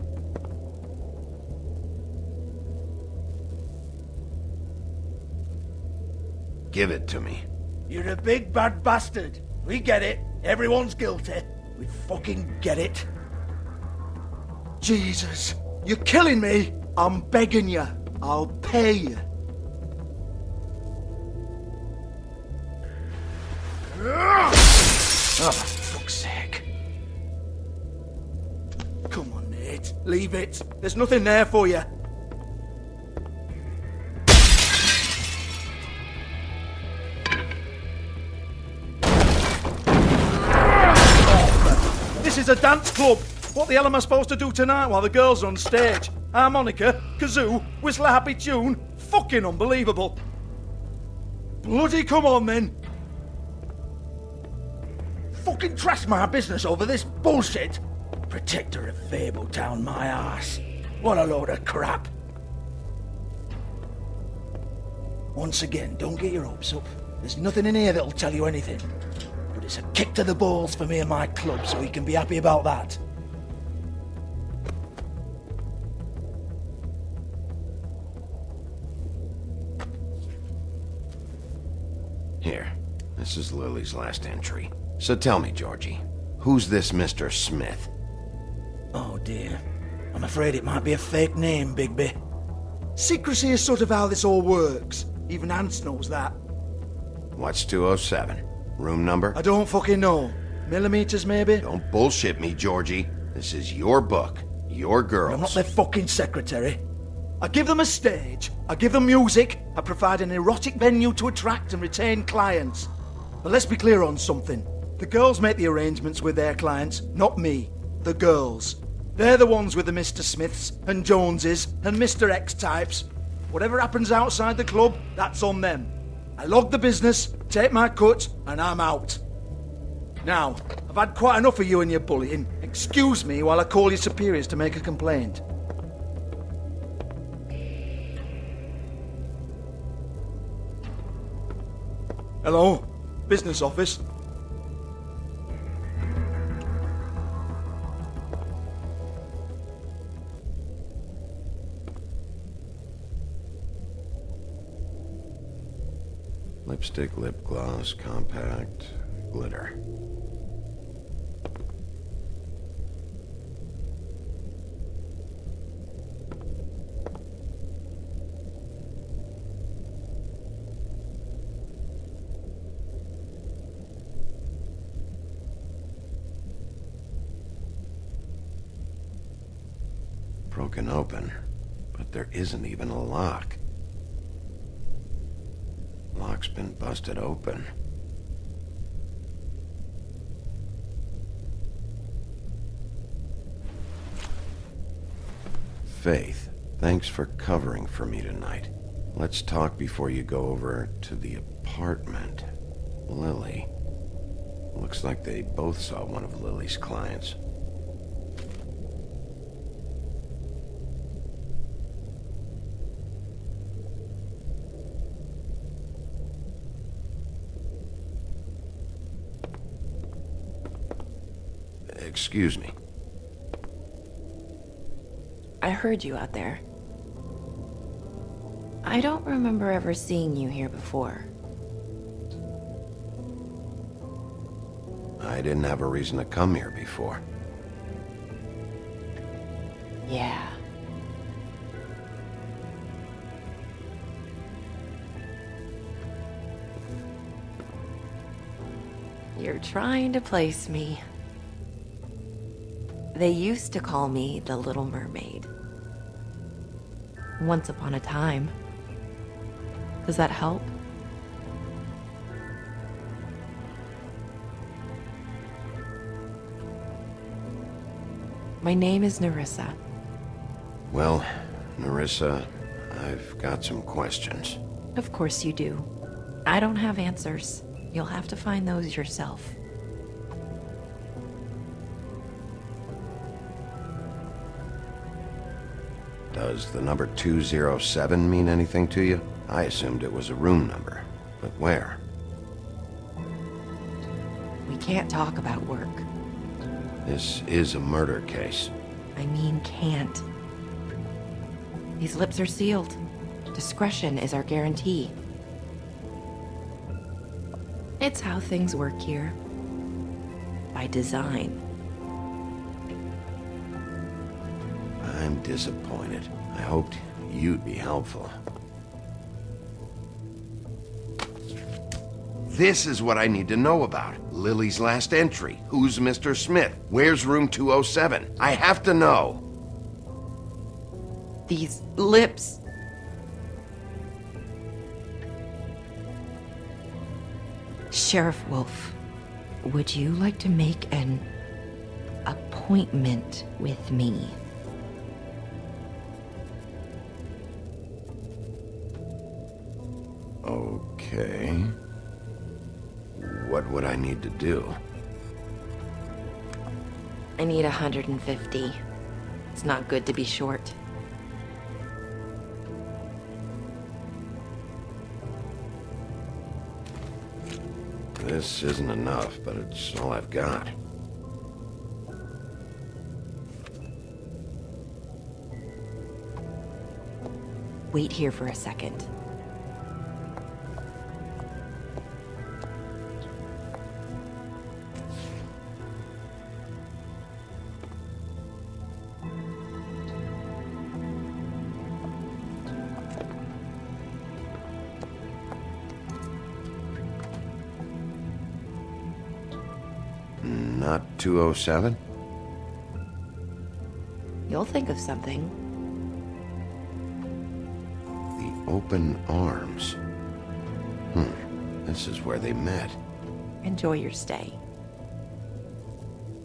Give it to me. You're a big bad bastard. We get it. Everyone's guilty. We fucking get it. Jesus, you're killing me. I'm begging you. I'll pay you. Oh, for fuck's sake. Come on, Nate. Leave it. There's nothing there for you. This is a dance club. What the hell am I supposed to do tonight while the girls are on stage? Harmonica, kazoo, whistle a happy tune? fucking unbelievable. Bloody come on, then. Fucking trash my business over this bullshit. Protector of Fabletown, my ass. What a load of crap. Once again, don't get your hopes up. There's nothing in here that'll tell you anything. But it's a kick to the balls for me and my club, so you can be happy about that. Here, this is Lily's last entry. So tell me, Georgie, who's this Mr. Smith? Oh dear. I'm afraid it might be a fake name, Bigby. Secrecy is sort of how this all works. Even Ants knows that. What's 207? Room number? I don't fucking know. Millimeters, maybe? Don't bullshit me, Georgie. This is your book. Your girls. I'm not their fucking secretary. I give them a stage. I give them music. I provide an erotic venue to attract and retain clients. But let's be clear on something. The girls make the arrangements with their clients, not me. The girls. They're the ones with the Mr. Smiths and Joneses and Mr. X types. Whatever happens outside the club, that's on them. I log the business, take my cut, and I'm out. Now, I've had quite enough of you and your bullying. Excuse me while I call your superiors to make a complaint. Hello? Business office? Lipstick, lip gloss, compact, glitter. Broken open, but there isn't even a lock. Lock's been busted open. Faith, thanks for covering for me tonight. Let's talk before you go over to the apartment. Lily. Looks like they both saw one of Lily's clients. Excuse me. I heard you out there. I don't remember ever seeing you here before. I didn't have a reason to come here before. Yeah. You're trying to place me. They used to call me the Little Mermaid. Once upon a time. Does that help? My name is Nerissa. Well, Nerissa, I've got some questions. Of course you do. I don't have answers. You'll have to find those yourself. Does the number 207 mean anything to you? I assumed it was a room number, but where? We can't talk about work. This is a murder case. I mean can't. These lips are sealed. Discretion is our guarantee. It's how things work here. By design. I'm disappointed. I hoped you'd be helpful. This is what I need to know about. Lily's last entry. Who's Mr. Smith? Where's room 207? I have to know. These lips. Sheriff Wolf, would you like to make an appointment with me? Okay. What would I need to do? I need 150. It's not good to be short. This isn't enough, but it's all I've got. Wait here for a second. Not 207? You'll think of something. The open arms. This is where they met. Enjoy your stay.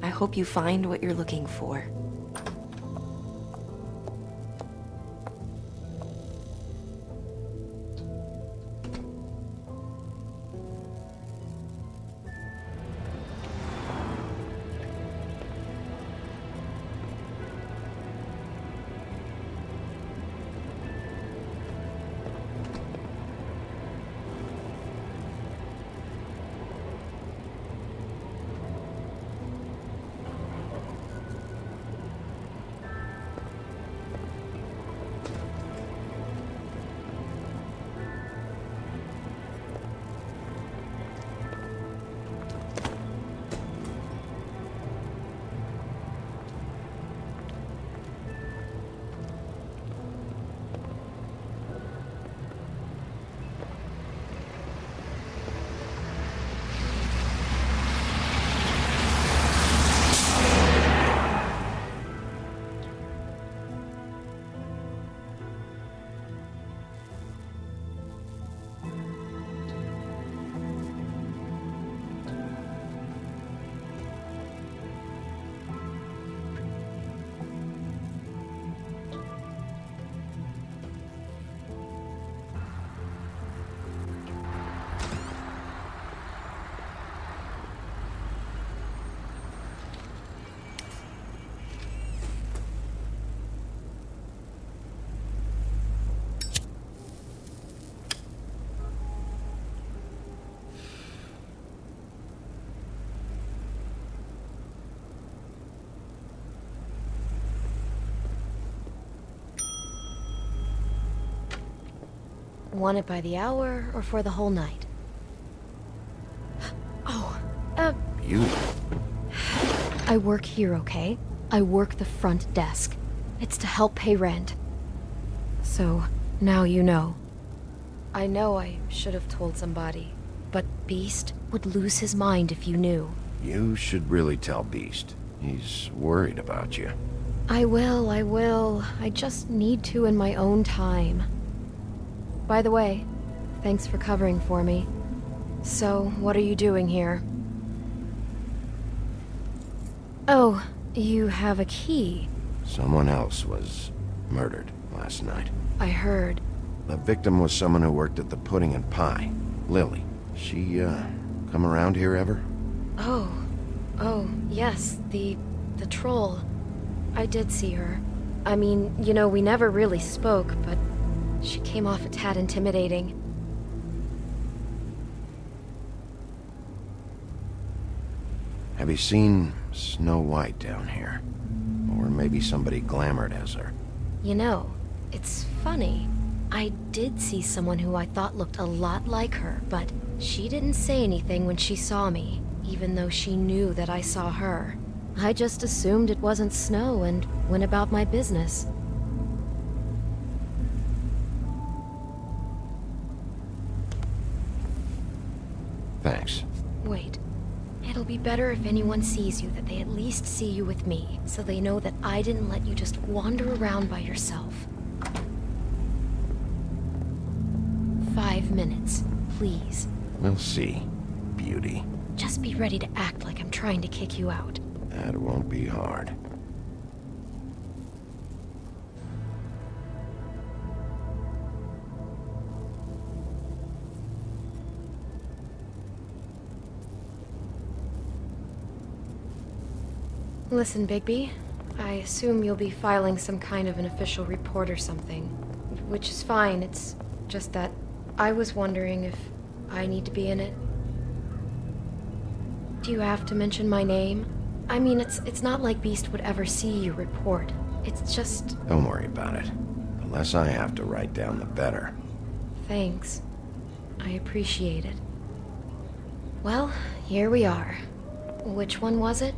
I hope you find what you're looking for. Want it by the hour or for the whole night? Oh, Beauty. I work here, okay? I work the front desk. It's to help pay rent. So, now you know. I know I should have told somebody, but Beast would lose his mind if you knew. You should really tell Beast. He's worried about you. I will. I just need to in my own time. By the way, thanks for covering for me. So, what are you doing here? Oh, you have a key. Someone else was murdered last night. I heard. The victim was someone who worked at the Pudding and Pie. Lily. She, come around here ever? Oh, yes, the troll. I did see her. I mean, you know, we never really spoke, but she came off a tad intimidating. Have you seen Snow White down here? Or maybe somebody glamored as her? You know, it's funny. I did see someone who I thought looked a lot like her, but she didn't say anything when she saw me, even though she knew that I saw her. I just assumed it wasn't Snow and went about my business. Thanks. Wait. It'll be better if anyone sees you that they at least see you with me, so they know that I didn't let you just wander around by yourself. 5 minutes, please. We'll see, beauty. Just be ready to act like I'm trying to kick you out. That won't be hard. Listen, Bigby, I assume you'll be filing some kind of an official report or something. Which is fine, it's just that I was wondering if I need to be in it. Do you have to mention my name? I mean, it's not like Beast would ever see your report. It's just... Don't worry about it. The less I have to write down, the better. Thanks. I appreciate it. Well, here we are. Which one was it?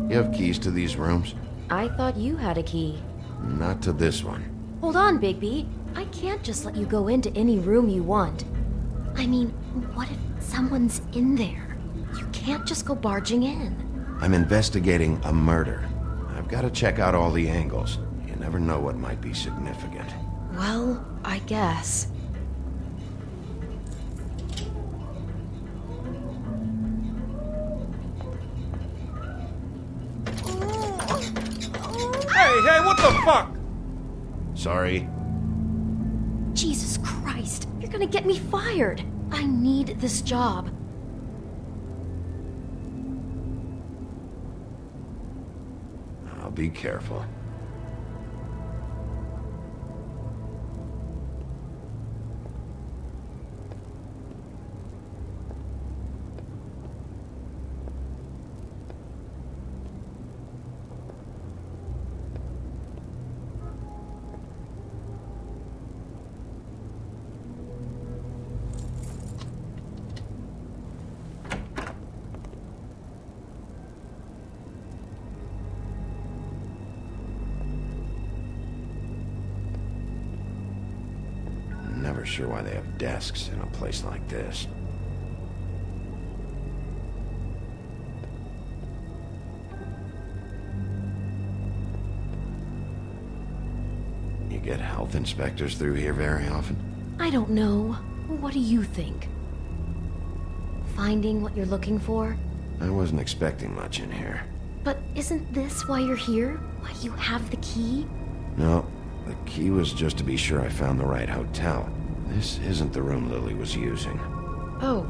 You have keys to these rooms? I thought you had a key. Not to this one. Hold on, Bigby. I can't just let you go into any room you want. I mean, what if someone's in there? You can't just go barging in. I'm investigating a murder. I've got to check out all the angles. You never know what might be significant. Well, I guess. Hey, what the fuck? Sorry. Jesus Christ, you're gonna get me fired. I need this job. I'll be careful. Never sure why they have desks in a place like this. You get health inspectors through here very often? I don't know. What do you think? Finding what you're looking for? I wasn't expecting much in here. But isn't this why you're here? Why you have the key? No, the key was just to be sure I found the right hotel. This isn't the room Lily was using. Oh.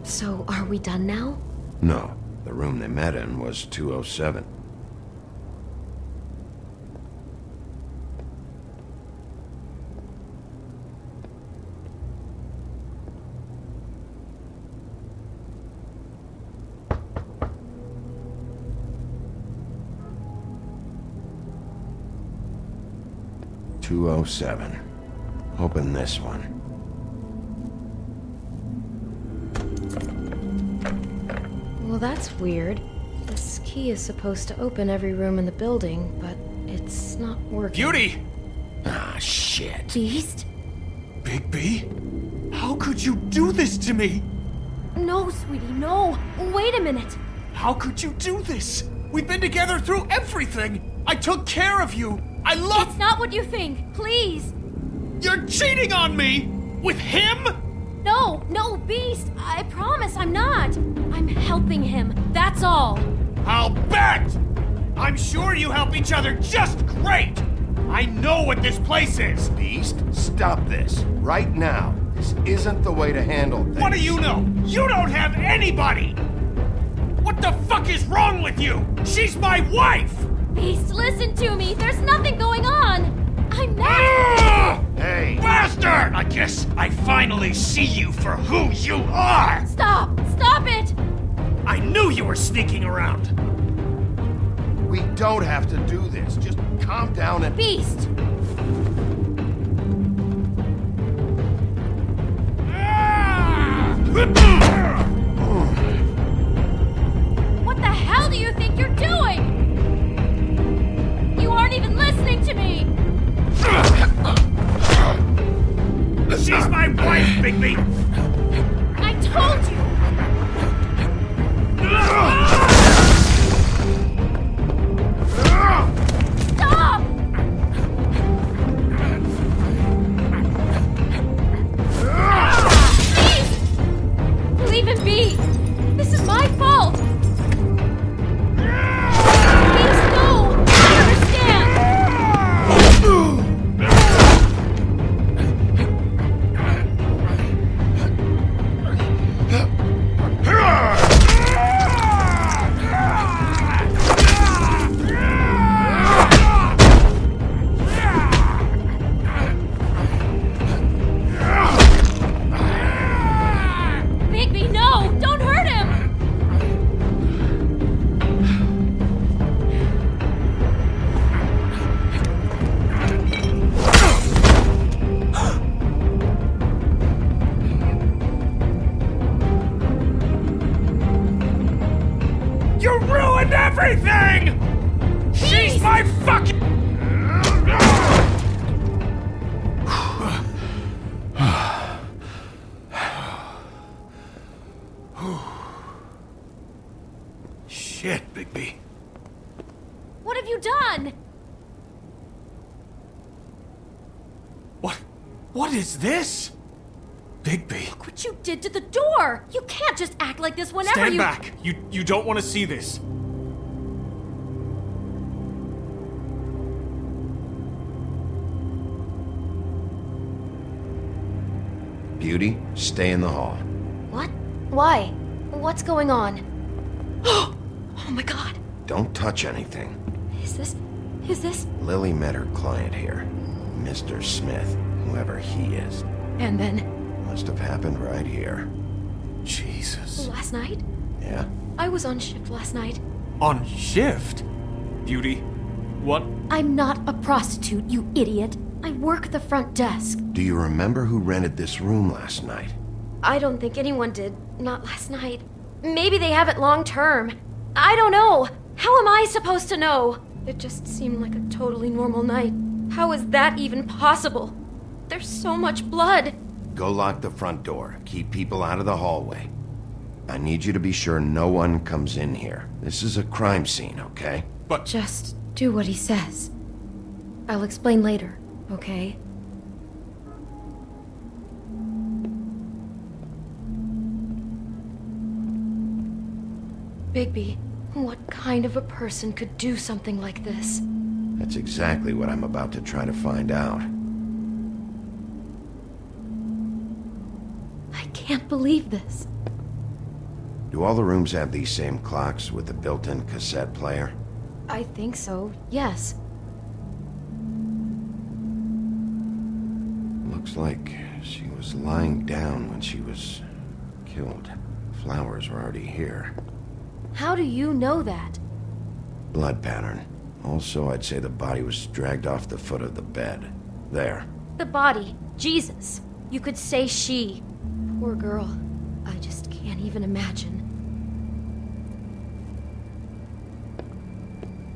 So, are we done now? No, the room they met in was 207. Open this one. Well, that's weird. This key is supposed to open every room in the building, but it's not working. Beauty! Ah, shit. Beast? Bigby? How could you do this to me? No, sweetie, no. Wait a minute. How could you do this? We've been together through everything. I took care of you. I love... It's not what you think. Please. You're cheating on me! With him? No, Beast. I promise I'm not. I'm helping him. That's all. I'll bet! I'm sure you help each other just great! I know what this place is! Beast, stop this. Right now. This isn't the way to handle things. What do you know? You don't have anybody! What the fuck is wrong with you? She's my wife! Beast, listen to me. There's nothing going on. I'm not... Hey! Bastard! I guess I finally see you for who you are! Stop! Stop it! I knew you were sneaking around. We don't have to do this. Just calm down and... Beast! What the hell do you think you're doing? You aren't even listening to me! You ruined everything! She's my fucking... Shit, Bigby. What have you done? What is this? Bigby. Look what you did to the door! You can't just act like this whenever Stand you- back! You don't want to see this. Beauty, stay in the hall. What? Why? What's going on? Oh my god. Don't touch anything. Is this... Lily met her client here, Mr. Smith, whoever he is. And then... Must have happened right here. Jesus. Last night? Yeah? I was on shift last night. On shift? Beauty, what? I'm not a prostitute, you idiot. I work the front desk. Do you remember who rented this room last night? I don't think anyone did. Not last night. Maybe they have it long term. I don't know. How am I supposed to know? It just seemed like a totally normal night. How is that even possible? There's so much blood. Go lock the front door. Keep people out of the hallway. I need you to be sure no one comes in here. This is a crime scene, okay? But... Just do what he says. I'll explain later, okay? Bigby, what kind of a person could do something like this? That's exactly what I'm about to try to find out. I can't believe this. Do all the rooms have these same clocks with the built-in cassette player? I think so, yes. Looks like she was lying down when she was killed. Flowers were already here. How do you know that? Blood pattern. Also, I'd say the body was dragged off the foot of the bed. There. The body. Jesus. You could say she. Poor girl. I just can't even imagine.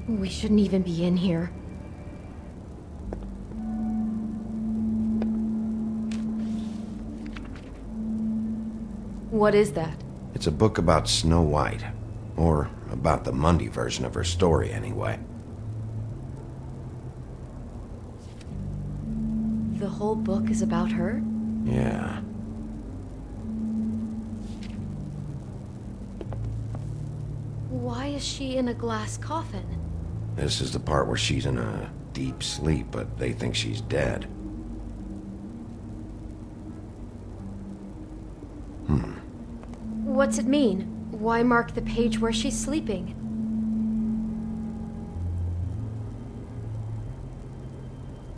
We shouldn't even be in here. What is that? It's a book about Snow White. Or about the Mundy version of her story, anyway. The whole book is about her? Yeah. Why is she in a glass coffin? This is the part where she's in a deep sleep, but they think she's dead. What's it mean? Why mark the page where she's sleeping?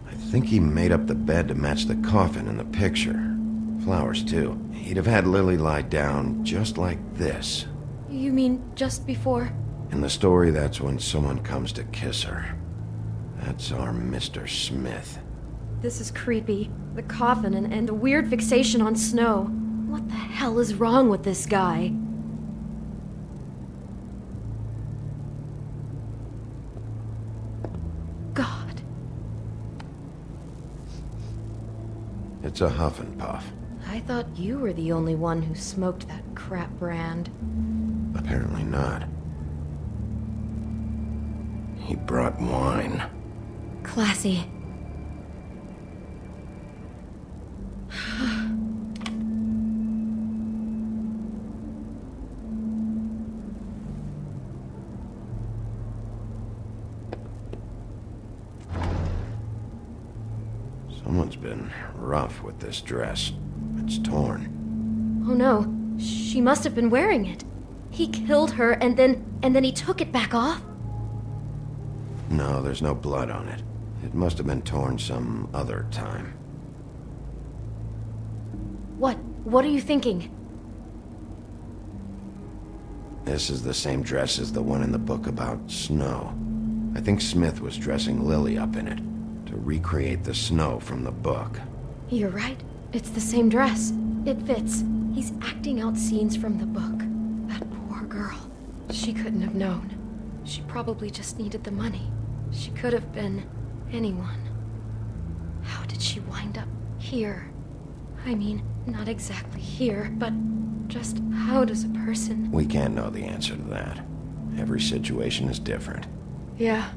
I think he made up the bed to match the coffin in the picture. Flowers, too. He'd have had Lily lie down just like this. You mean just before? In the story, that's when someone comes to kiss her. That's our Mr. Smith. This is creepy. The coffin and a weird fixation on snow. What the hell is wrong with this guy? God. It's a huff and puff. I thought you were the only one who smoked that crap brand. Apparently not. He brought wine. Classy. Someone's been rough with this dress. It's torn. Oh no, she must have been wearing it. He killed her and then he took it back off? No, there's no blood on it. It must have been torn some other time. What are you thinking? This is the same dress as the one in the book about snow. I think Smith was dressing Lily up in it to recreate the snow from the book. You're right. It's the same dress. It fits. He's acting out scenes from the book. That poor girl. She couldn't have known. She probably just needed the money. She could have been anyone. How did she wind up here? I mean, not exactly here, but just how does a person... We can't know the answer to that. Every situation is different. Yeah.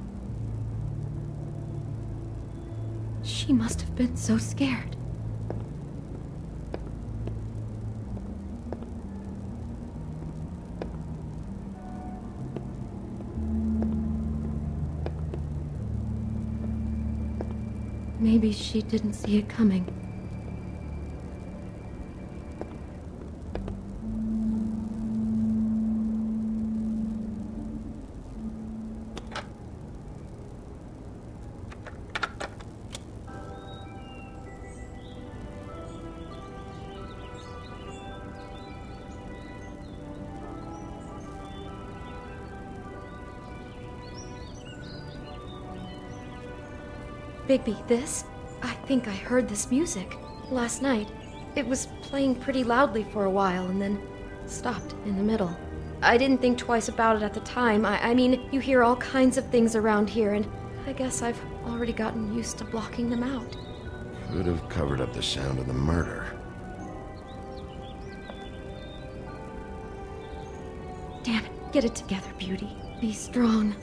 She must have been so scared. Maybe she didn't see it coming. Bigby, this? I think I heard this music last night. It was playing pretty loudly for a while and then stopped in the middle. I didn't think twice about it at the time. I mean, you hear all kinds of things around here, and I guess I've already gotten used to blocking them out. Could have covered up the sound of the murder. Damn it, get it together, Beauty. Be strong.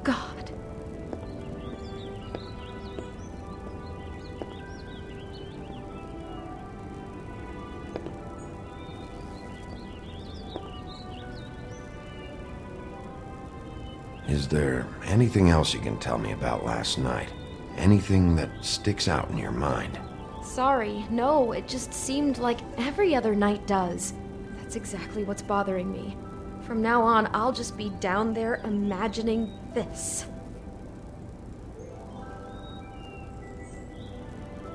God. Is there anything else you can tell me about last night? Anything that sticks out in your mind? Sorry, no, it just seemed like every other night does. That's exactly what's bothering me. From now on, I'll just be down there imagining this.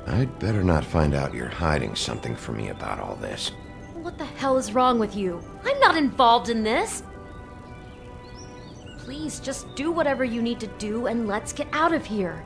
I'd better not find out you're hiding something from me about all this. What the hell is wrong with you? I'm not involved in this! Please, just do whatever you need to do and let's get out of here.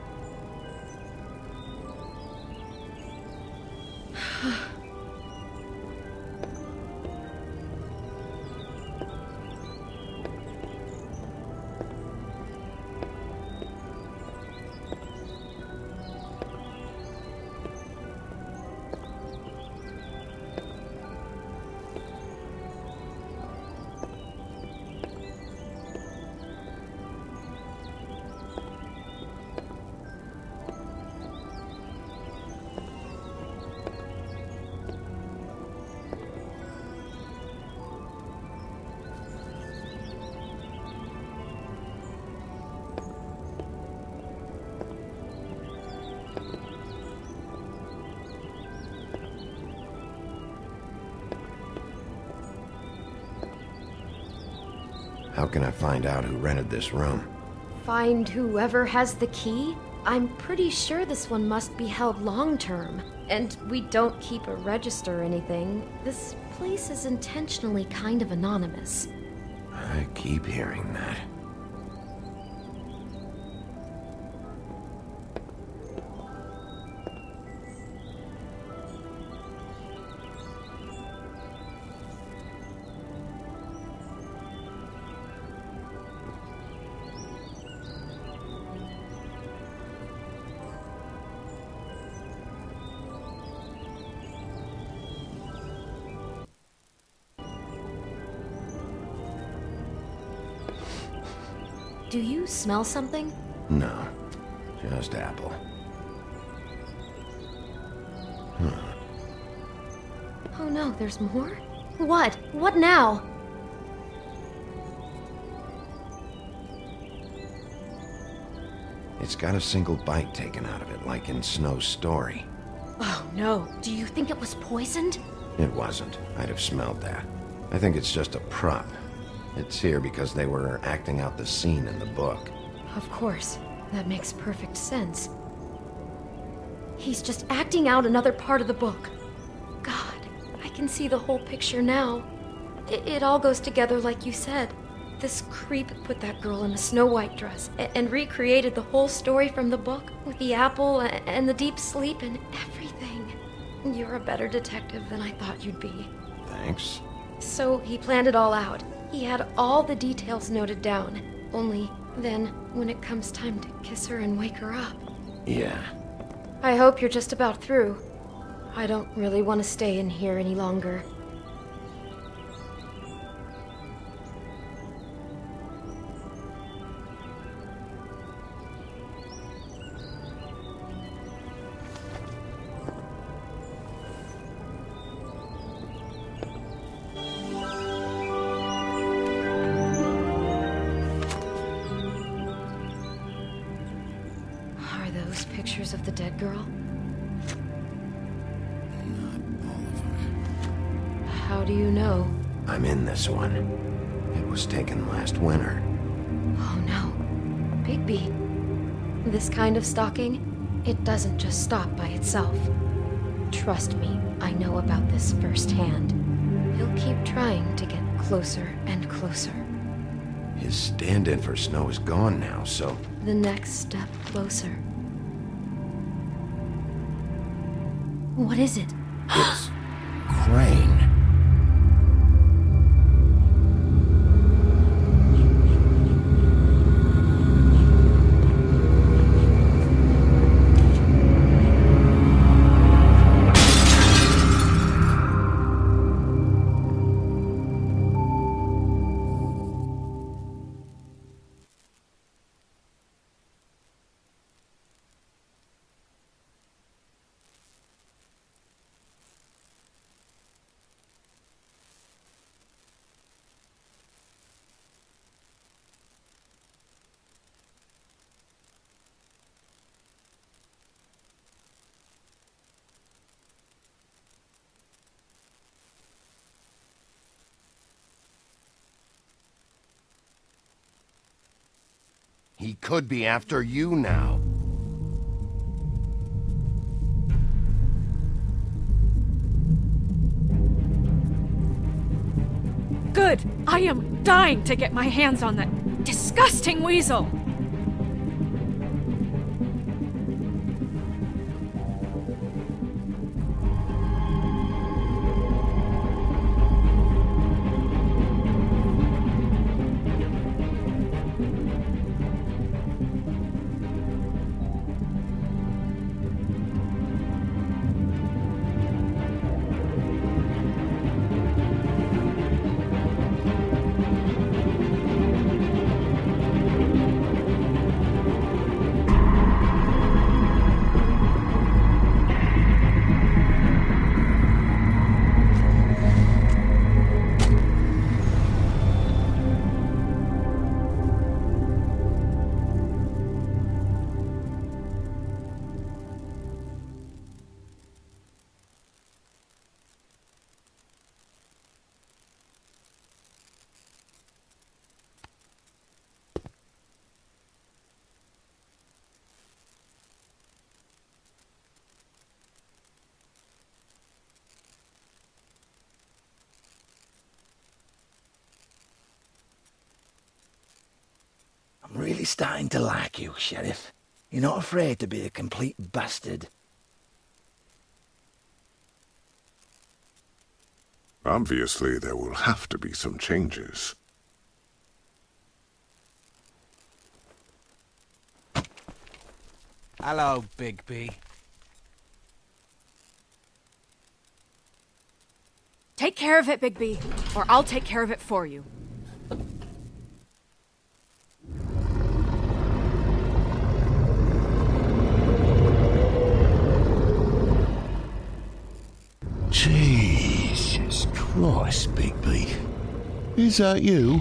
How can I find out who rented this room? Find whoever has the key? I'm pretty sure this one must be held long-term. And we don't keep a register or anything. This place is intentionally kind of anonymous. I keep hearing that. Do you smell something? No, just apple. Oh no, there's more? What? What now? It's got a single bite taken out of it, like in Snow's story. Oh no, do you think it was poisoned? It wasn't. I'd have smelled that. I think it's just a prop. It's here because they were acting out the scene in the book. Of course. That makes perfect sense. He's just acting out another part of the book. God, I can see the whole picture now. It all goes together like you said. This creep put that girl in a Snow White dress and recreated the whole story from the book with the apple and the deep sleep and everything. You're a better detective than I thought you'd be. Thanks. So he planned it all out. He had all the details noted down. Only then, when it comes time to kiss her and wake her up. Yeah. I hope you're just about through. I don't really want to stay in here any longer. Are those pictures of the dead girl? How do you know? I'm in this one. It was taken last winter. Oh no. Bigby. This kind of stalking, it doesn't just stop by itself. Trust me, I know about this firsthand. He'll keep trying to get closer and closer. His stand-in for Snow is gone now, so... The next step closer. What is it? It's... Crane. He could be after you now. Good! I am dying to get my hands on that disgusting weasel! I'm really starting to like you, Sheriff. You're not afraid to be a complete bastard. Obviously, there will have to be some changes. Hello, Bigby. Take care of it, Bigby, or I'll take care of it for you. Jesus Christ, Bigby. Is that you?